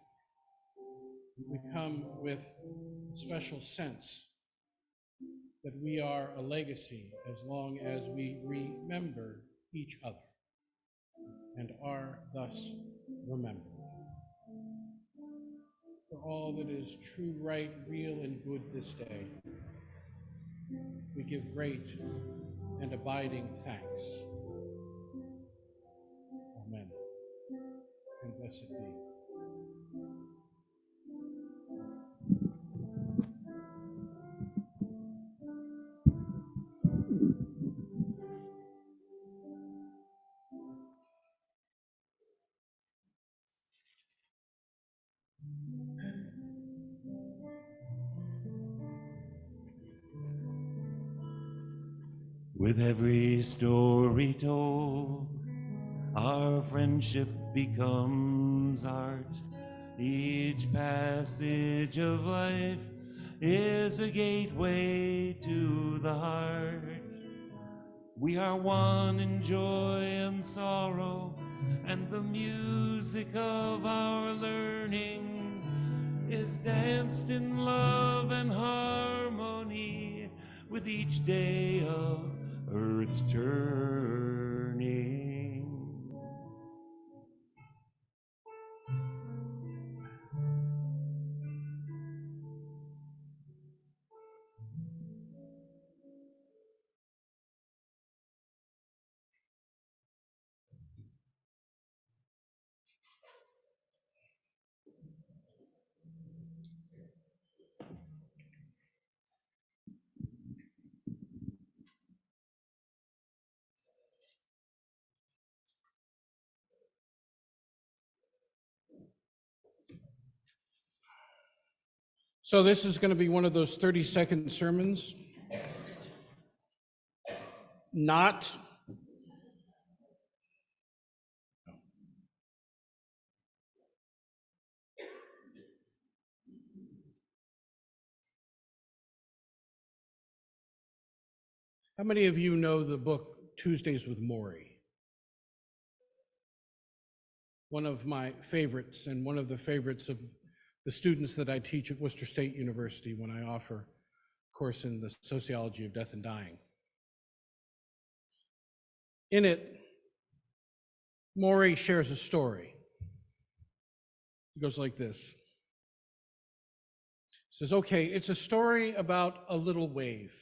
We come with a special sense that we are a legacy as long as we remember each other and are thus remembered. For all that is true, right, real, and good this day, we give great and abiding thanks. Amen. And blessed be. With every story told, our friendship becomes art. Each passage of life is a gateway to the heart. We are one in joy and sorrow, and the music of our learning is danced in love and harmony with each day of earth's turning. So this is going to be one of those 30-second sermons. Not. How many of you know the book Tuesdays with Morrie? One of my favorites, and one of the favorites of the students that I teach at Worcester State University when I offer a course in the sociology of death and dying. In it, Morrie shares a story. It goes like this. He says, okay, it's a story about a little wave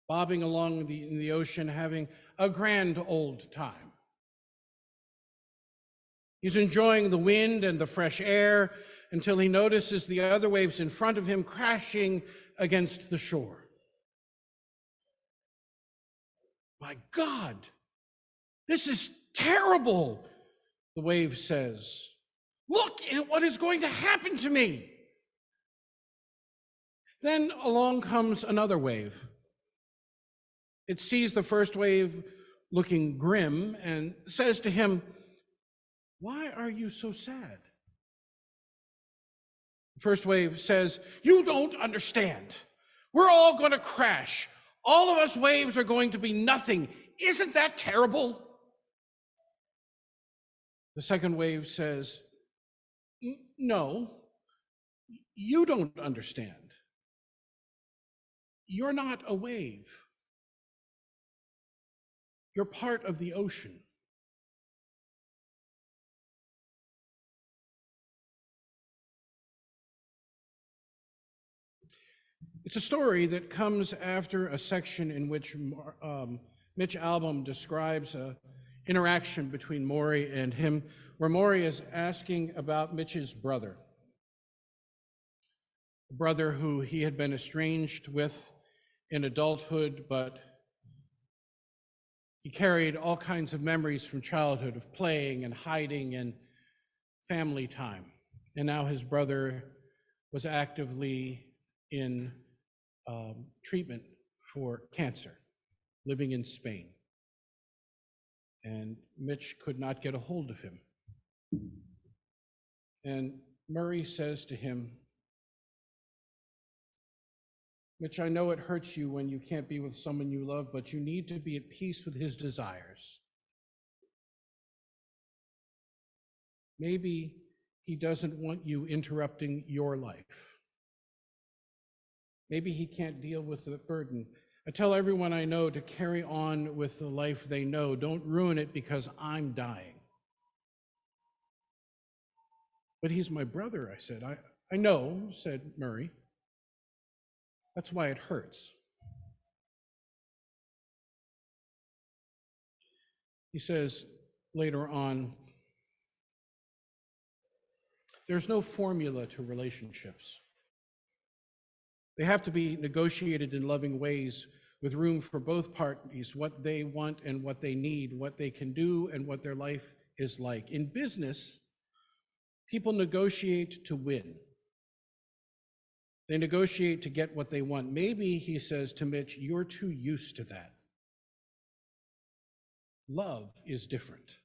bobbing along in the ocean, having a grand old time. He's enjoying the wind and the fresh air until he notices the other waves in front of him crashing against the shore. My God, this is terrible, the wave says. Look at what is going to happen to me. Then along comes another wave. It sees the first wave looking grim and says to him, why are you so sad? The first wave says, you don't understand. We're all going to crash. All of us waves are going to be nothing. Isn't that terrible? The second wave says, no, you don't understand. You're not a wave. You're part of the ocean. It's a story that comes after a section in which Mitch Albom describes an interaction between Morrie and him, where Morrie is asking about Mitch's brother, a brother who he had been estranged with in adulthood, but he carried all kinds of memories from childhood of playing and hiding and family time. And now his brother was actively in treatment for cancer, living in Spain. And Mitch could not get a hold of him. And Murray says to him, Mitch, I know it hurts you when you can't be with someone you love, but you need to be at peace with his desires. Maybe he doesn't want you interrupting your life. Maybe he can't deal with the burden. I tell everyone I know to carry on with the life they know. Don't ruin it because I'm dying. But he's my brother, I said. I know, said Murray. That's why it hurts. He says later on, there's no formula to relationships. They have to be negotiated in loving ways with room for both parties, what they want and what they need, what they can do and what their life is like. In business, people negotiate to win. They negotiate to get what they want. Maybe, he says to Mitch, you're too used to that. Love is different.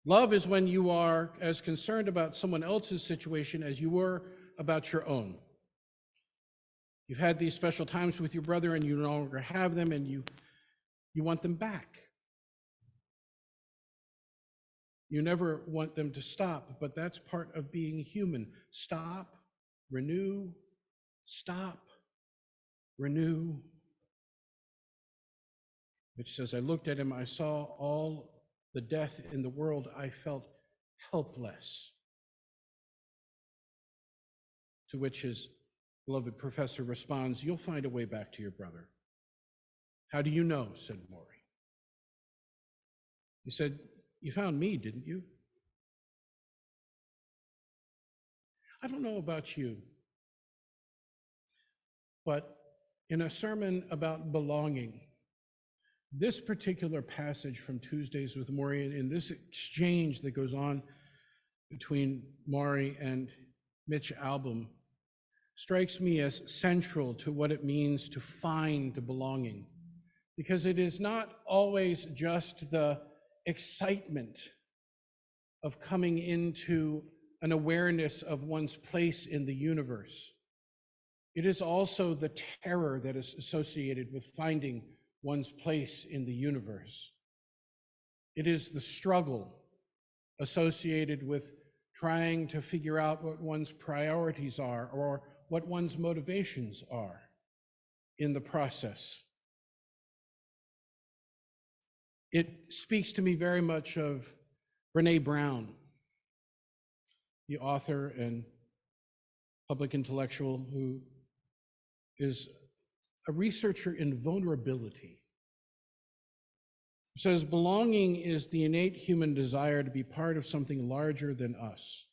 Love is when you are as concerned about someone else's situation as you were about your own. You've had these special times with your brother and you no longer have them, and you want them back. You never want them to stop, but that's part of being human. Stop, renew, stop, renew. Which says, I looked at him, I saw all the death in the world, I felt helpless. To which his beloved professor responds, you'll find a way back to your brother. How do you know? Said Maury. He said, you found me, didn't you? I don't know about you, but in a sermon about belonging, this particular passage from Tuesdays with Maury, and in this exchange that goes on between Maury and Mitch Albom, strikes me as central to what it means to find belonging, because it is not always just the excitement of coming into an awareness of one's place in the universe. It is also the terror that is associated with finding one's place in the universe. It is the struggle associated with trying to figure out what one's priorities are or what one's motivations are in the process. It speaks to me very much of Brené Brown, the author and public intellectual who is a researcher in vulnerability. It says, belonging is the innate human desire to be part of something larger than us.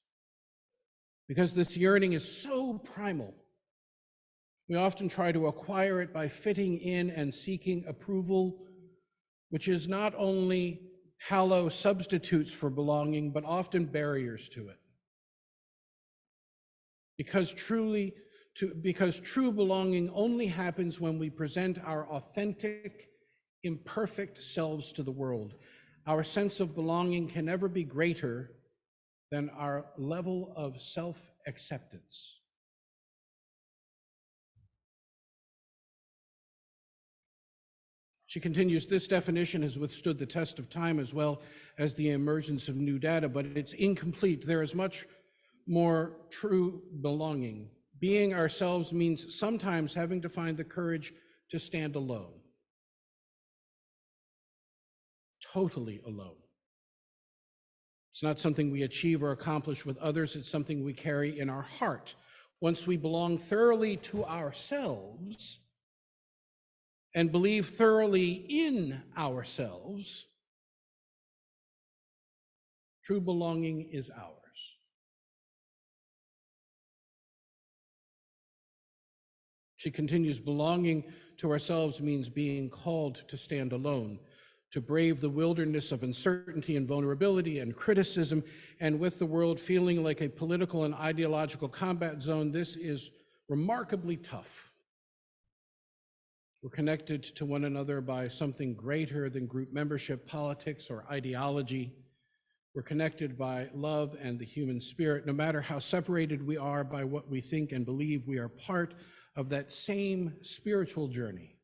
Because this yearning is so primal, we often try to acquire it by fitting in and seeking approval, which is not only hollow substitutes for belonging, but often barriers to it. Because true belonging only happens when we present our authentic, imperfect selves to the world. Our sense of belonging can never be greater than our level of self-acceptance. She continues, this definition has withstood the test of time as well as the emergence of new data, but it's incomplete. There is much more true belonging. Being ourselves means sometimes having to find the courage to stand alone. Totally alone. It's not something we achieve or accomplish with others, it's something we carry in our heart. Once we belong thoroughly to ourselves and believe thoroughly in ourselves, true belonging is ours. She continues, belonging to ourselves means being called to stand alone, to brave the wilderness of uncertainty and vulnerability and criticism, and with the world feeling like a political and ideological combat zone, this is remarkably tough. We're connected to one another by something greater than group membership, politics, or ideology. We're connected by love and the human spirit. No matter how separated we are by what we think and believe, we are part of that same spiritual journey.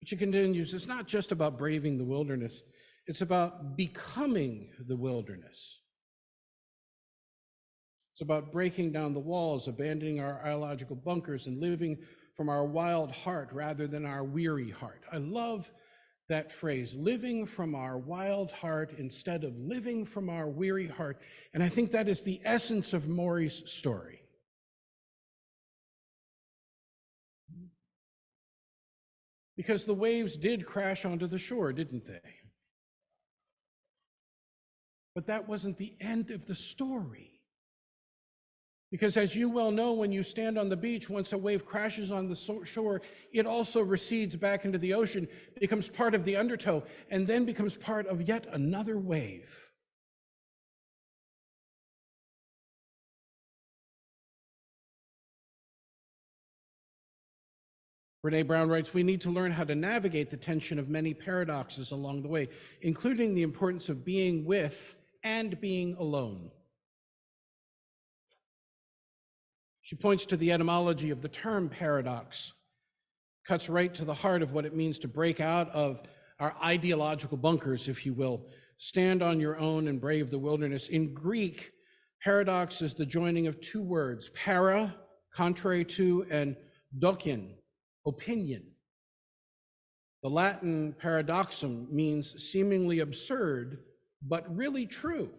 But she continues, it's not just about braving the wilderness, it's about becoming the wilderness. It's about breaking down the walls, abandoning our ideological bunkers, and living from our wild heart rather than our weary heart. I love that phrase, living from our wild heart instead of living from our weary heart. And I think that is the essence of Maury's story. Because the waves did crash onto the shore, didn't they? But that wasn't the end of the story. Because as you well know, when you stand on the beach, once a wave crashes on the shore, it also recedes back into the ocean, becomes part of the undertow, and then becomes part of yet another wave. Brené Brown writes, we need to learn how to navigate the tension of many paradoxes along the way, including the importance of being with and being alone. She points to the etymology of the term paradox, cuts right to the heart of what it means to break out of our ideological bunkers, if you will, stand on your own and brave the wilderness. In Greek, paradox is the joining of two words, para, contrary to, and dokin, opinion. The Latin paradoxum means seemingly absurd, but really true.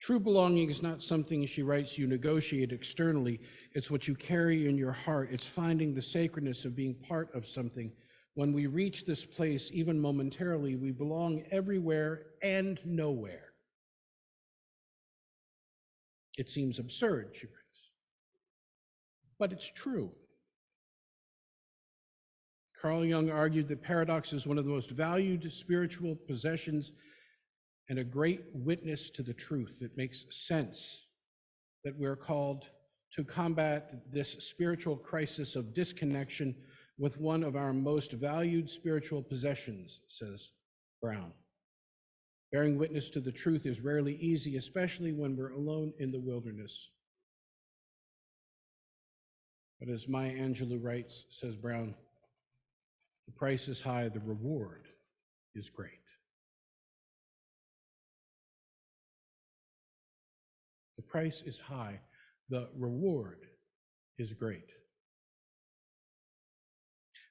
True belonging is not something, she writes, you negotiate externally. It's what you carry in your heart. It's finding the sacredness of being part of something. When we reach this place, even momentarily, we belong everywhere and nowhere. It seems absurd, she writes, but it's true. Carl Jung argued that paradox is one of the most valued spiritual possessions and a great witness to the truth. It makes sense that we're called to combat this spiritual crisis of disconnection with one of our most valued spiritual possessions, says Brown. Bearing witness to the truth is rarely easy, especially when we're alone in the wilderness. But as Maya Angelou writes, says Brown, the price is high, the reward is great. The price is high, the reward is great.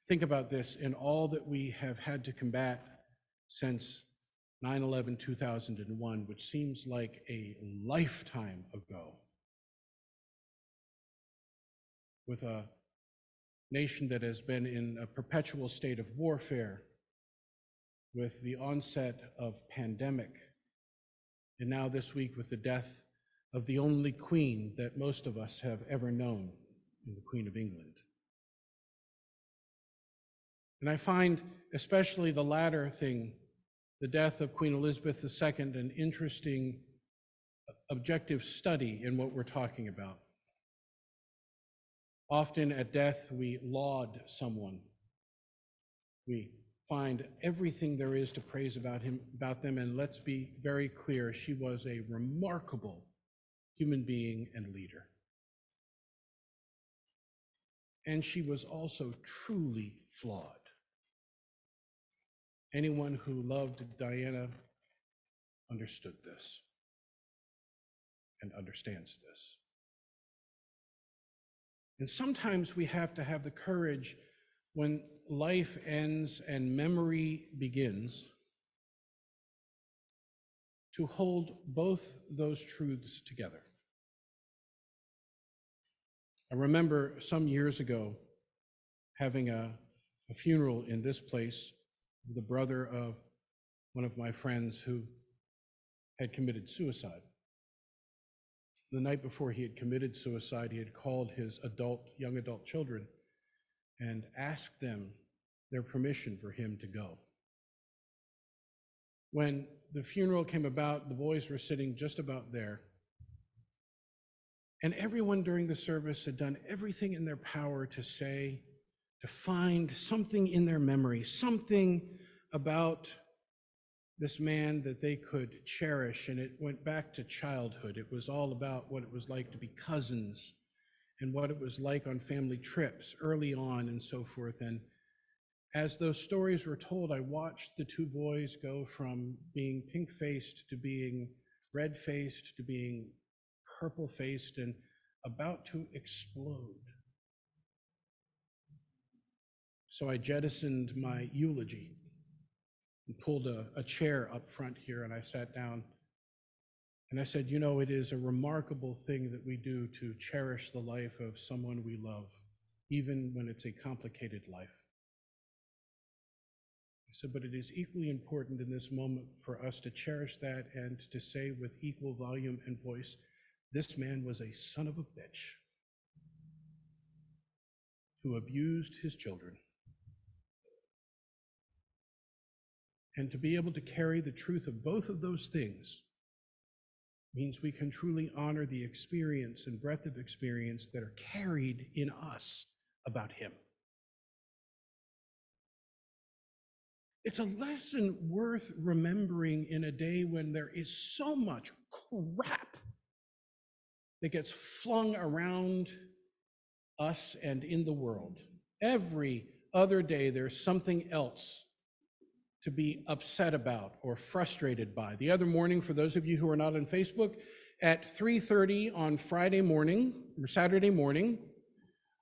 Think about this in all that we have had to combat since 9/11/2001, which seems like a lifetime ago, with a nation that has been in a perpetual state of warfare, with the onset of pandemic, and now this week with the death of the only queen that most of us have ever known, the Queen of England. And I find especially the latter thing, the death of Queen Elizabeth II, an interesting objective study in what we're talking about. Often at death, we laud someone. We find everything there is to praise about them, and let's be very clear, she was a remarkable human being and leader. And she was also truly flawed. Anyone who loved Diana understood this and understands this. And sometimes we have to have the courage when life ends and memory begins to hold both those truths together. I remember some years ago having a funeral in this place, the brother of one of my friends who had committed suicide. The night before he had committed suicide, he had called his young adult children and asked them their permission for him to go. When the funeral came about, the boys were sitting just about there. And everyone during the service had done everything in their power to find something in their memory, something about this man that they could cherish. And it went back to childhood. It was all about what it was like to be cousins and what it was like on family trips early on and so forth. And as those stories were told, I watched the two boys go from being pink-faced to being red-faced to being purple-faced and about to explode. So I jettisoned my eulogy and pulled a chair up front here, and I sat down and I said, you know, it is a remarkable thing that we do to cherish the life of someone we love, even when it's a complicated life. I said, but it is equally important in this moment for us to cherish that and to say with equal volume and voice, this man was a son of a bitch who abused his children. And to be able to carry the truth of both of those things means we can truly honor the experience and breadth of experience that are carried in us about him. It's a lesson worth remembering in a day when there is so much crap that gets flung around us and in the world. Every other day, there's something else to be upset about or frustrated by. The other morning, for those of you who are not on Facebook, at 3:30 on Friday morning or Saturday morning,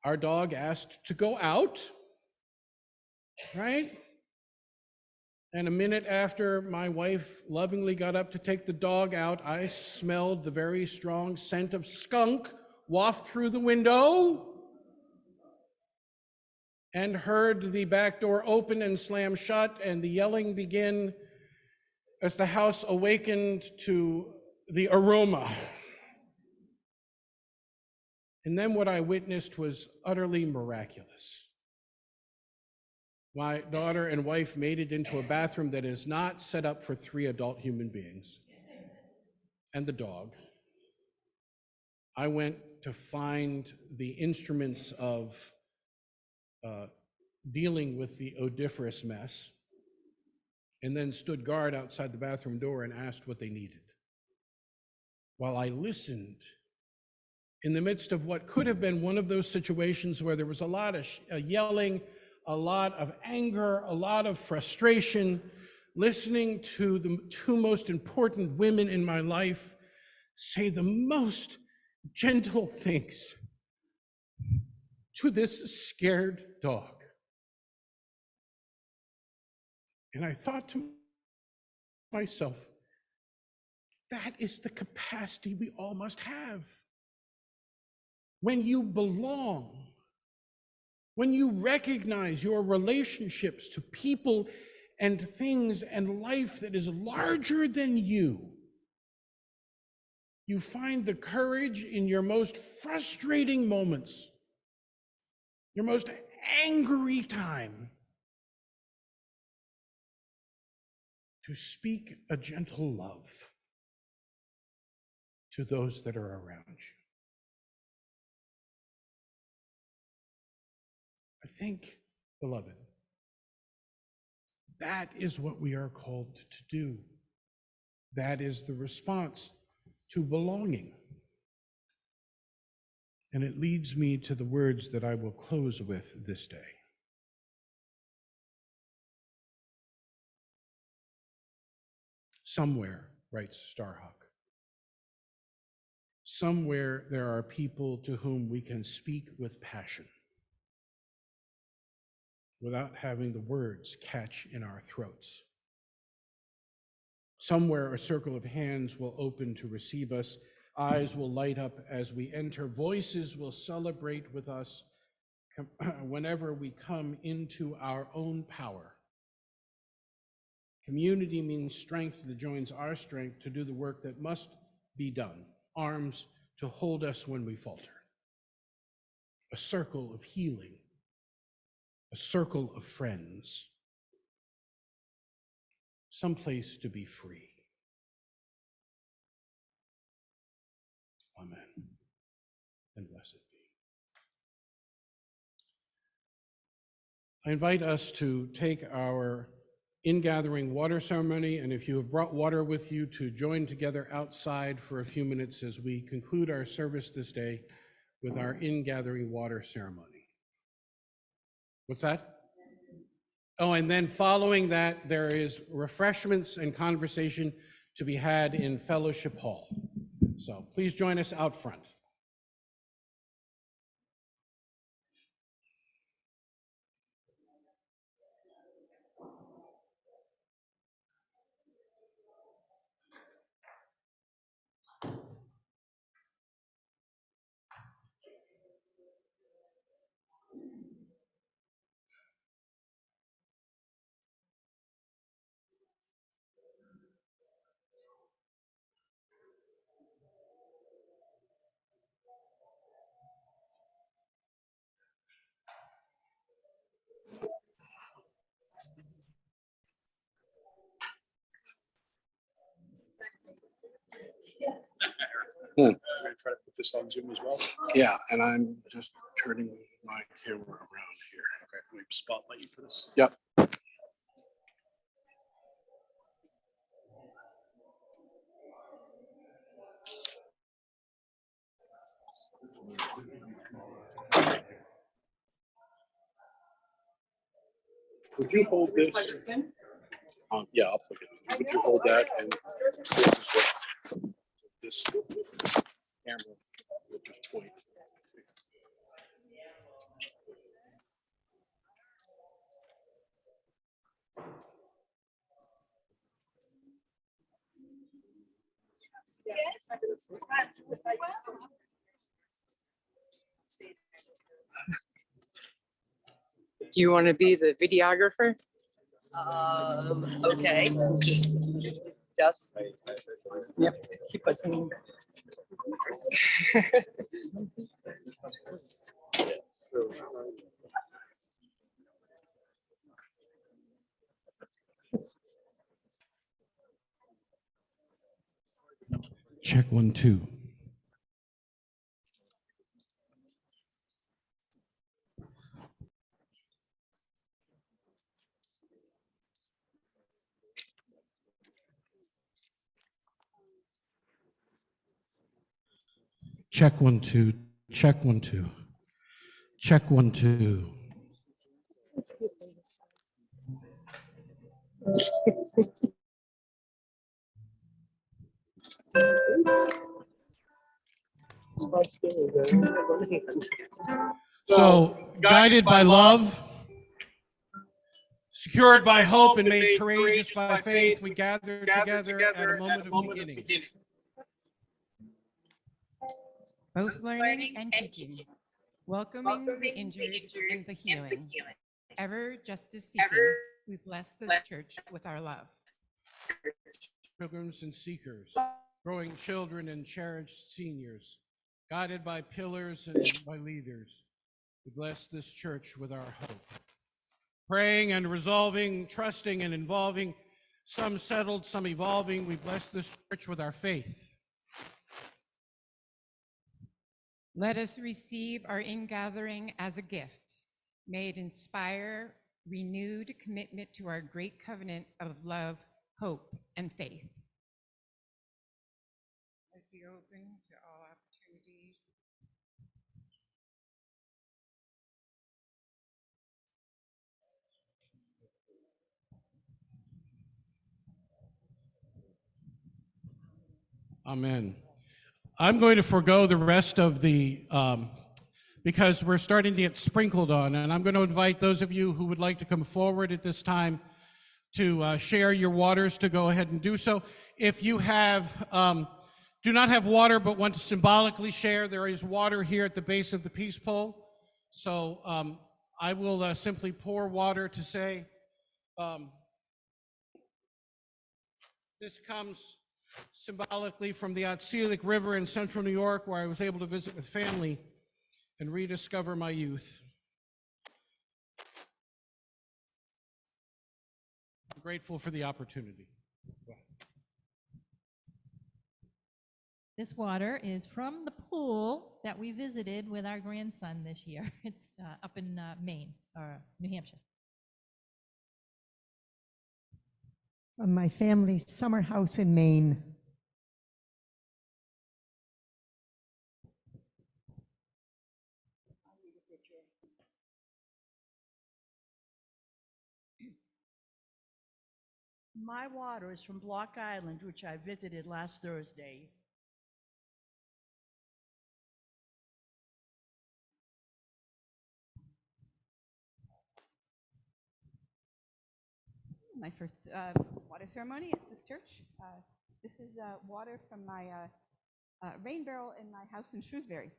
our dog asked to go out, right? And a minute after my wife lovingly got up to take the dog out, I smelled the very strong scent of skunk waft through the window and heard the back door open and slam shut and the yelling begin as the house awakened to the aroma. And then what I witnessed was utterly miraculous. My daughter and wife made it into a bathroom that is not set up for 3 adult human beings and the dog. I went to find the instruments of dealing with the odoriferous mess, and then stood guard outside the bathroom door and asked what they needed. While I listened, in the midst of what could have been one of those situations where there was a lot of yelling, a lot of anger, a lot of frustration, listening to the 2 most important women in my life say the most gentle things to this scared dog. And I thought to myself, that is the capacity we all must have. When you belong, when you recognize your relationships to people and things and life that is larger than you, you find the courage in your most frustrating moments, your most angry time, to speak a gentle love to those that are around you. I think, beloved, that is what we are called to do. That is the response to belonging. And it leads me to the words that I will close with this day. Somewhere, writes Starhawk, somewhere there are people to whom we can speak with passion without having the words catch in our throats. Somewhere a circle of hands will open to receive us, eyes will light up as we enter, voices will celebrate with us whenever we come into our own power. Community means strength that joins our strength to do the work that must be done, arms to hold us when we falter. A circle of healing, a circle of friends, someplace to be free. Amen, and blessed be. I invite us to take our in-gathering water ceremony, and if you have brought water with you, to join together outside for a few minutes as we conclude our service this day with our in-gathering water ceremony. What's that? Oh, and then following that, there is refreshments and conversation to be had in Fellowship Hall. So please join us out front. Try to put this on Zoom as well. Yeah, and I'm just turning my camera around here. Okay, let me spotlight you for this. Yep. Would you hold this? Yeah, I'll put it. Would you hold that? And this is what this camera will just point. Do you want to be the videographer? Okay. Just. Yep. Keep listening. Check 1, 2. Check 1, 2. Check 1, 2. Check 1, 2. So, guided by love, secured by hope, and made courageous by faith, we gather together at a moment of beginning. Both learning and teaching, welcoming the injured and the healing. Ever justice seeking, we bless this church with our love. Pilgrims and seekers, growing children and cherished seniors, guided by pillars and by leaders, we bless this church with our hope. Praying and resolving, trusting and involving, some settled, some evolving, we bless this church with our faith. Let us receive our ingathering as a gift. May it inspire renewed commitment to our great covenant of love, hope, and faith. Let's be open to all opportunities. Amen. I'm going to forego the rest of the, because we're starting to get sprinkled on, and I'm going to invite those of you who would like to come forward at this time to share your waters to go ahead and do so. If you have, do not have water but want to symbolically share, there is water here at the base of the peace pole. So I will simply pour water to say, this comes symbolically from the Otselic River in central New York, where I was able to visit with family and rediscover my youth. I'm grateful for the opportunity. This water is from the pool that we visited with our grandson this year. It's up in Maine, or New Hampshire. From my family's summer house in Maine. My water is from Block Island, which I visited last Thursday. My first water ceremony at this church. This is water from my rain barrel in my house in Shrewsbury.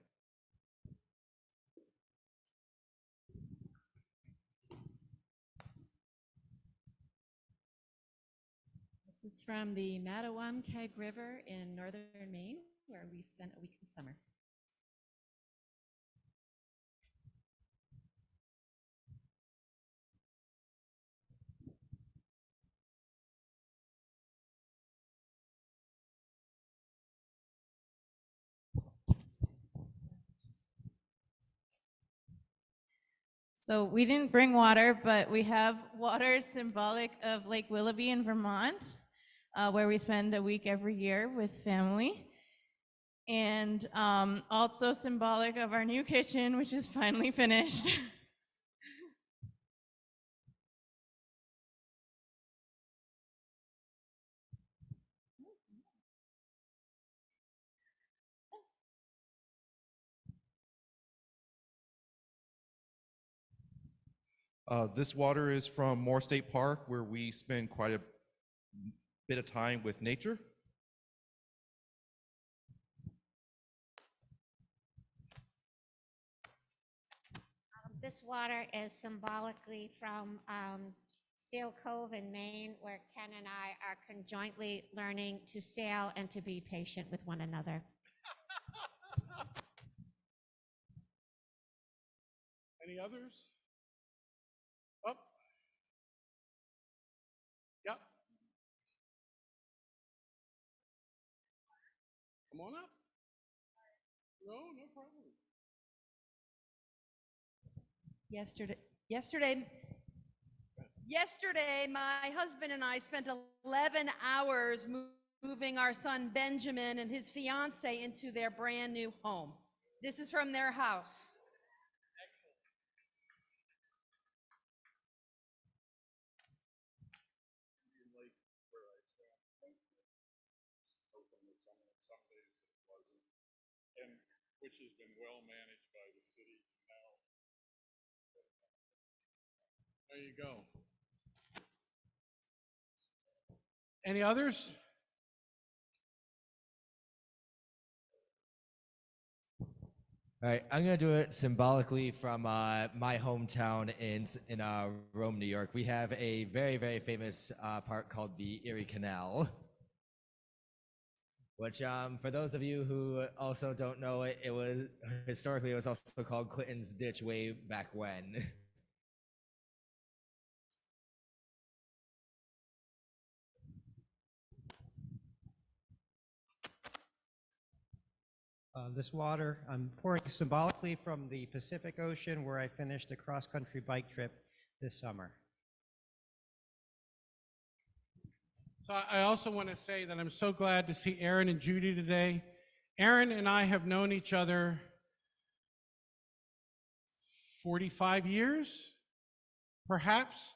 This is from the Mattawamkeag River in northern Maine, where we spent a week this summer. So we didn't bring water, but we have water symbolic of Lake Willoughby in Vermont, where we spend a week every year with family. And also symbolic of our new kitchen, which is finally finished. This water is from Moore State Park, where we spend quite a bit of time with nature. This water is symbolically from Seal Cove in Maine, where Ken and I are conjointly learning to sail and to be patient with one another. Any others? Up. Yep. Come on up. No problem. Yesterday, my husband and I spent 11 hours moving our son Benjamin and his fiance into their brand new home. This is from their house. And which has been well managed by the city now. There you go. Any others? All right, I'm gonna do it symbolically from my hometown in Rome, New York. We have a very, very famous park called the Erie Canal, which for those of you who also don't know it, it was historically it was also called Clinton's Ditch way back when. This water I'm pouring symbolically from the Pacific Ocean, where I finished a cross-country bike trip this summer. So I also want to say that I'm so glad to see Aaron and Judy today. Aaron and I have known each other 45 years, perhaps.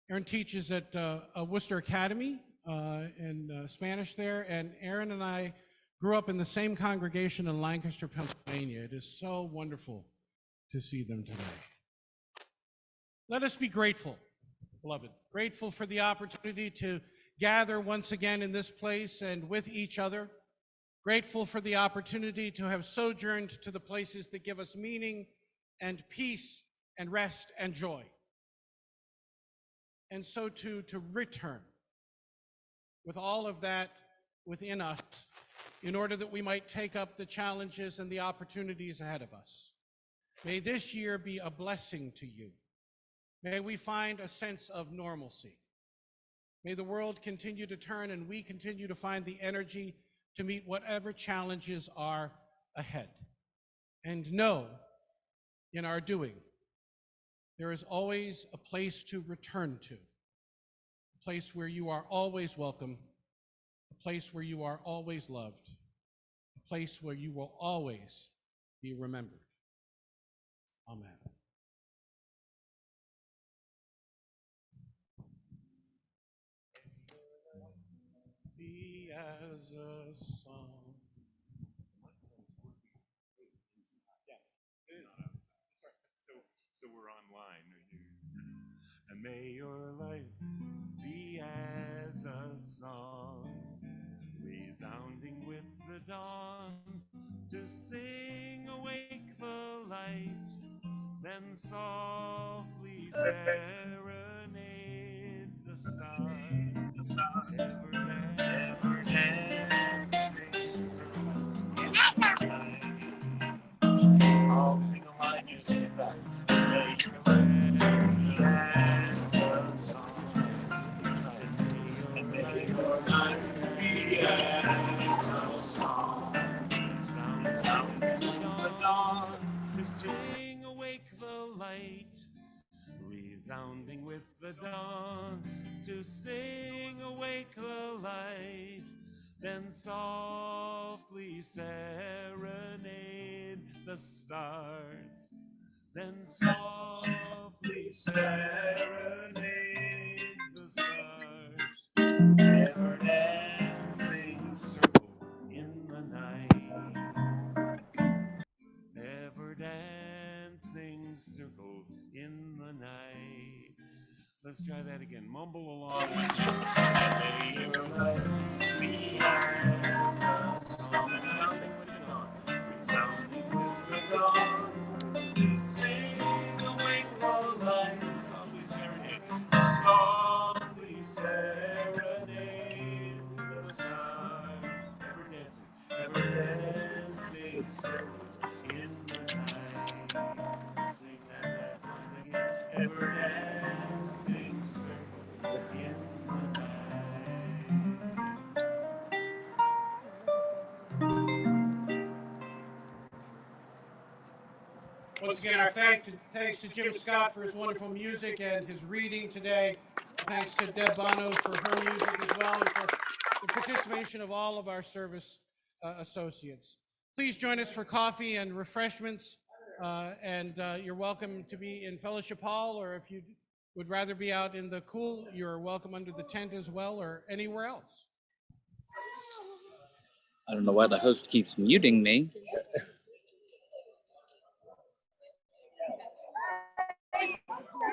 Aaron teaches at Worcester Academy in Spanish there, and Aaron and I grew up in the same congregation in Lancaster, Pennsylvania. It is so wonderful to see them today. Let us be grateful, beloved, grateful for the opportunity to gather once again in this place and with each other, grateful for the opportunity to have sojourned to the places that give us meaning and peace and rest and joy. And so to return with all of that within us in order that we might take up the challenges and the opportunities ahead of us. May this year be a blessing to you. May we find a sense of normalcy. May the world continue to turn and we continue to find the energy to meet whatever challenges are ahead. And know in our doing, there is always a place to return to, a place where you are always welcome, a place where you are always loved, a place where you will always be remembered. Amen. Be as a song. So we're online. And may your life be as a song, resounding with the dawn, to sing awake the light, then softly serenade the stars, ever dancing. I'll sing a line, you sing it back. May your life be as a song, and may your life be as a song, sounding the dawn, to sing awake the light, resounding with the dawn, to sing awake the light, then softly serenade the stars, then softly serenade the stars, ever dancing circle in the night, ever dancing circles in the night. Let's try that again. Mumble along. Lay your life behind us. Resounding with the dawn. Resounding with the dawn. To sing awake the light. Softly serenade. Softly serenade the stars. Ever dancing circles in the night. Sing that last line again. Ever dancing circles in the night. Once again, our thanks to Jim Scott for his wonderful music and his reading today. Thanks to Deb Bono for her music as well, and for the participation of all of our service associates. Please join us for coffee and refreshments, and you're welcome to be in Fellowship Hall, or if you would rather be out in the cool, you're welcome under the tent as well, or anywhere else. I don't know why the host keeps muting me.